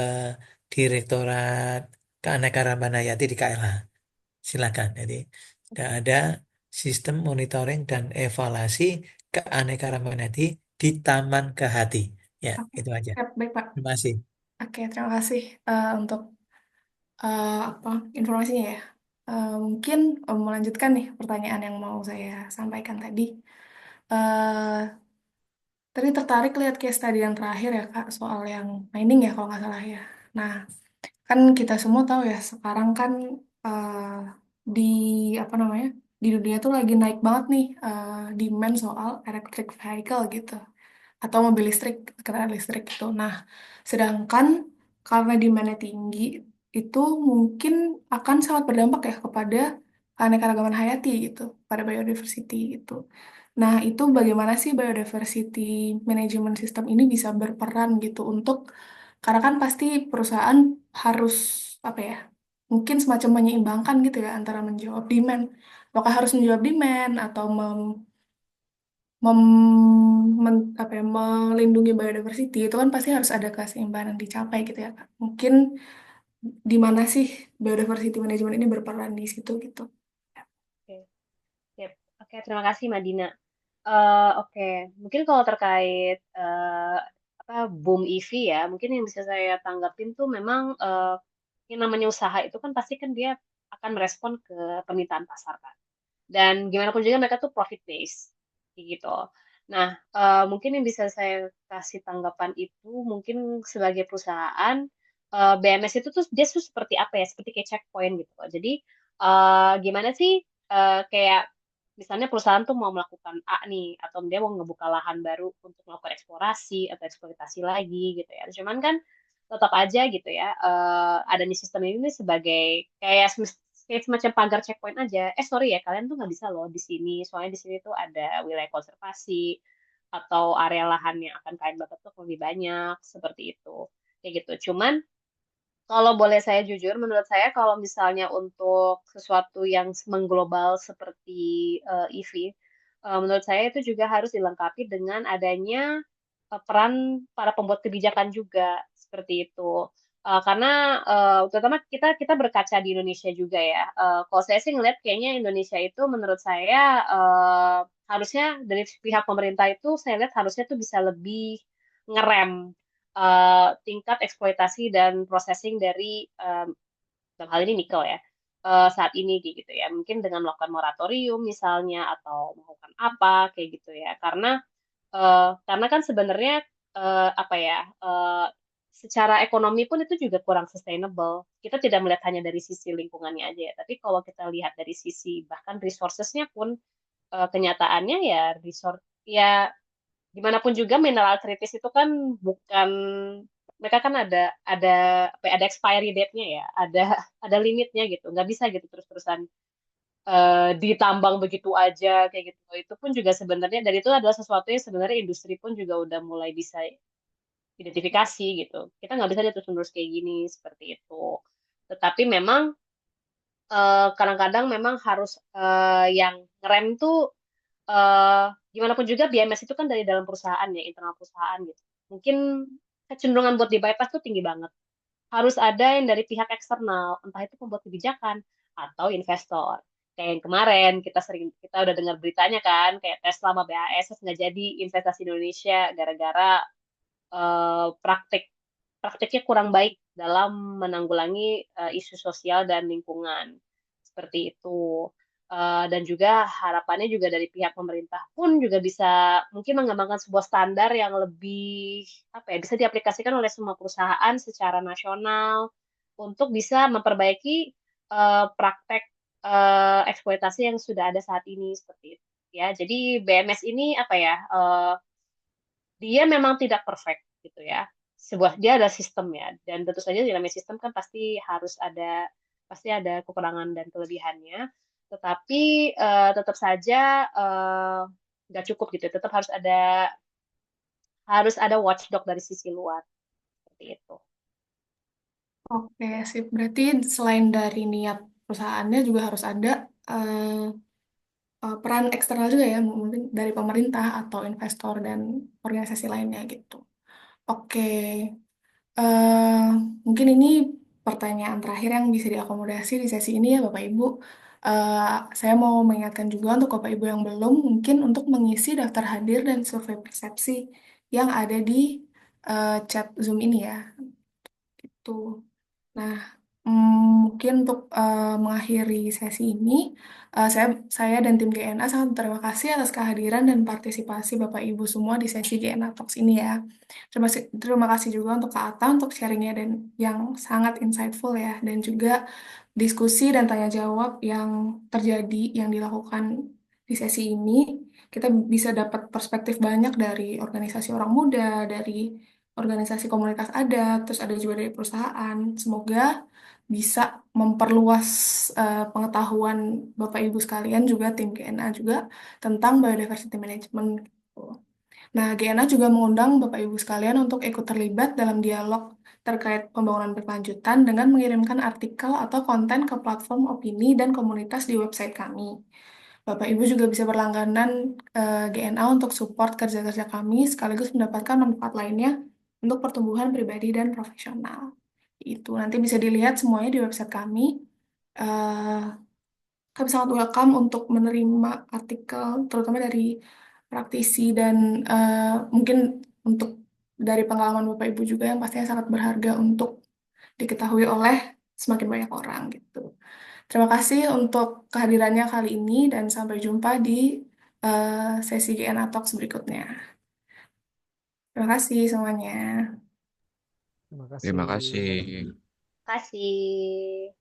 Speaker 6: Direktorat Keanekaragaman Hayati di KLH. Silakan. Jadi sudah ada sistem monitoring dan evaluasi keanekaragaman hayati di Taman Kehati. Ya,
Speaker 1: Oke,
Speaker 6: itu aja.
Speaker 1: siap, baik Pak.
Speaker 6: Terima kasih.
Speaker 1: Oke, terima kasih untuk apa informasinya ya. Mungkin melanjutkan nih pertanyaan yang mau saya sampaikan tadi. Eh Tadi tertarik lihat case study yang terakhir ya Kak, soal yang mining ya kalau nggak salah ya. Nah, kan kita semua tahu ya, sekarang kan eh, di apa namanya, di dunia tuh lagi naik banget nih demand soal electric vehicle gitu, atau mobil listrik, kendaraan listrik gitu. Nah, sedangkan karena demandnya tinggi, itu mungkin akan sangat berdampak ya kepada keanekaragaman hayati gitu, pada biodiversity gitu. Nah, itu bagaimana sih biodiversity management system ini bisa berperan gitu untuk, karena kan pasti perusahaan harus apa ya, mungkin semacam menyeimbangkan gitu ya antara menjawab demand, apakah harus menjawab demand atau apa ya, melindungi biodiversity itu kan pasti harus ada keseimbangan yang dicapai gitu ya Kak. Mungkin di mana sih biodiversity management ini berperan di situ gitu.
Speaker 2: Oke, sip. Oke, terima kasih Madina. Oke, mungkin kalau terkait apa boom EV ya, mungkin yang bisa saya tanggapin tuh memang yang namanya usaha itu kan pasti kan dia akan merespon ke permintaan pasar kan. Dan gimana pun juga mereka tuh profit base kayak gitu. Nah, mungkin yang bisa saya kasih tanggapan itu mungkin sebagai perusahaan BMS itu tuh dia tuh seperti apa ya? Seperti kayak checkpoint gitu loh. Jadi gimana sih kayak misalnya perusahaan tuh mau melakukan A nih atau dia mau ngebuka lahan baru untuk melakukan eksplorasi atau eksploitasi lagi gitu ya. Cuman kan tetap aja gitu ya ada nih sistem ini sebagai kayak semacam pagar checkpoint aja. Sorry ya, kalian tuh nggak bisa loh di sini. Soalnya di sini tuh ada wilayah konservasi atau area lahan yang akan kalian bakar tuh lebih banyak seperti itu. Kayak gitu. Cuman kalau boleh saya jujur, menurut saya kalau misalnya untuk sesuatu yang mengglobal seperti EV, menurut saya itu juga harus dilengkapi dengan adanya peran para pembuat kebijakan juga seperti itu. Karena terutama kita kita berkaca di Indonesia juga ya. Kalau saya sih ngeliat kayaknya Indonesia itu menurut saya harusnya dari pihak pemerintah itu saya lihat harusnya tuh bisa lebih ngerem tingkat eksploitasi dan processing dari dalam hal ini nikel ya saat ini kayak gitu ya. Mungkin dengan melakukan moratorium misalnya atau melakukan apa kayak gitu ya. Karena kan sebenarnya apa ya secara ekonomi pun itu juga kurang sustainable. Kita tidak melihat hanya dari sisi lingkungannya aja ya, tapi kalau kita lihat dari sisi bahkan resourcesnya pun kenyataannya ya resource ya gimana pun juga mineral kritis itu kan bukan mereka kan ada apa ya, ada expiry date-nya ya, ada limitnya gitu. Nggak bisa gitu terus-terusan ditambang begitu aja kayak gitu. Itu pun juga sebenarnya dan itu adalah sesuatu yang sebenarnya industri pun juga udah mulai bisa identifikasi gitu. Kita nggak bisa dia terus-menerus kayak gini seperti itu. Tetapi memang kadang-kadang memang harus yang ngerem tuh gimana pun juga BMS itu kan dari dalam perusahaan ya, internal perusahaan gitu. Mungkin kecenderungan buat di bypass tuh tinggi banget. Harus ada yang dari pihak eksternal, entah itu pembuat kebijakan atau investor. Kayak yang kemarin kita udah dengar beritanya kan, kayak Tesla sama BASF nggak jadi investasi di Indonesia gara-gara praktik praktiknya kurang baik dalam menanggulangi isu sosial dan lingkungan seperti itu. Dan juga harapannya juga dari pihak pemerintah pun juga bisa mungkin mengembangkan sebuah standar yang lebih apa ya bisa diaplikasikan oleh semua perusahaan secara nasional untuk bisa memperbaiki praktek eksploitasi yang sudah ada saat ini seperti itu ya. Jadi BMS ini apa ya dia memang tidak perfect gitu ya. Dia ada sistem ya dan tentu saja di dalamnya sistem kan pasti ada kekurangan dan kelebihannya. Tetapi tetap saja nggak cukup gitu. Tetap harus ada watchdog dari sisi luar seperti itu.
Speaker 1: Oke, sip. Berarti selain dari niat perusahaannya juga harus ada eh, peran eksternal juga ya, mungkin dari pemerintah atau investor dan organisasi lainnya gitu. Oke, eh, mungkin ini pertanyaan terakhir yang bisa diakomodasi di sesi ini ya Bapak Ibu. Eh, saya mau mengingatkan juga untuk Bapak Ibu yang belum, mungkin untuk mengisi daftar hadir dan survei persepsi yang ada di chat Zoom ini ya. Itu. Nah, mungkin untuk mengakhiri sesi ini, saya dan tim GNA sangat terima kasih atas kehadiran dan partisipasi Bapak Ibu semua di sesi GNA Talks ini ya. Terima kasih juga untuk Kak Ata untuk sharingnya dan yang sangat insightful ya, dan juga diskusi dan tanya jawab yang terjadi yang dilakukan di sesi ini. Kita bisa dapat perspektif banyak dari organisasi orang muda, dari organisasi komunitas adat, terus ada juga dari perusahaan. Semoga bisa memperluas pengetahuan Bapak Ibu sekalian juga tim GNA juga tentang biodiversity management. Gitu. Nah, GNA juga mengundang Bapak Ibu sekalian untuk ikut terlibat dalam dialog terkait pembangunan berkelanjutan dengan mengirimkan artikel atau konten ke platform opini dan komunitas di website kami. Bapak Ibu juga bisa berlangganan GNA untuk support kerja-kerja kami sekaligus mendapatkan manfaat lainnya untuk pertumbuhan pribadi dan profesional. Itu nanti bisa dilihat semuanya di website kami. Eh, Kami sangat welcome untuk menerima artikel, terutama dari praktisi dan mungkin untuk dari pengalaman Bapak Ibu juga yang pastinya sangat berharga untuk diketahui oleh semakin banyak orang gitu. Terima kasih untuk kehadirannya kali ini dan sampai jumpa di sesi GNA Talks berikutnya. Terima kasih semuanya.
Speaker 8: Terima
Speaker 3: Terima
Speaker 8: kasih.
Speaker 3: kasih.
Speaker 2: Terima kasih.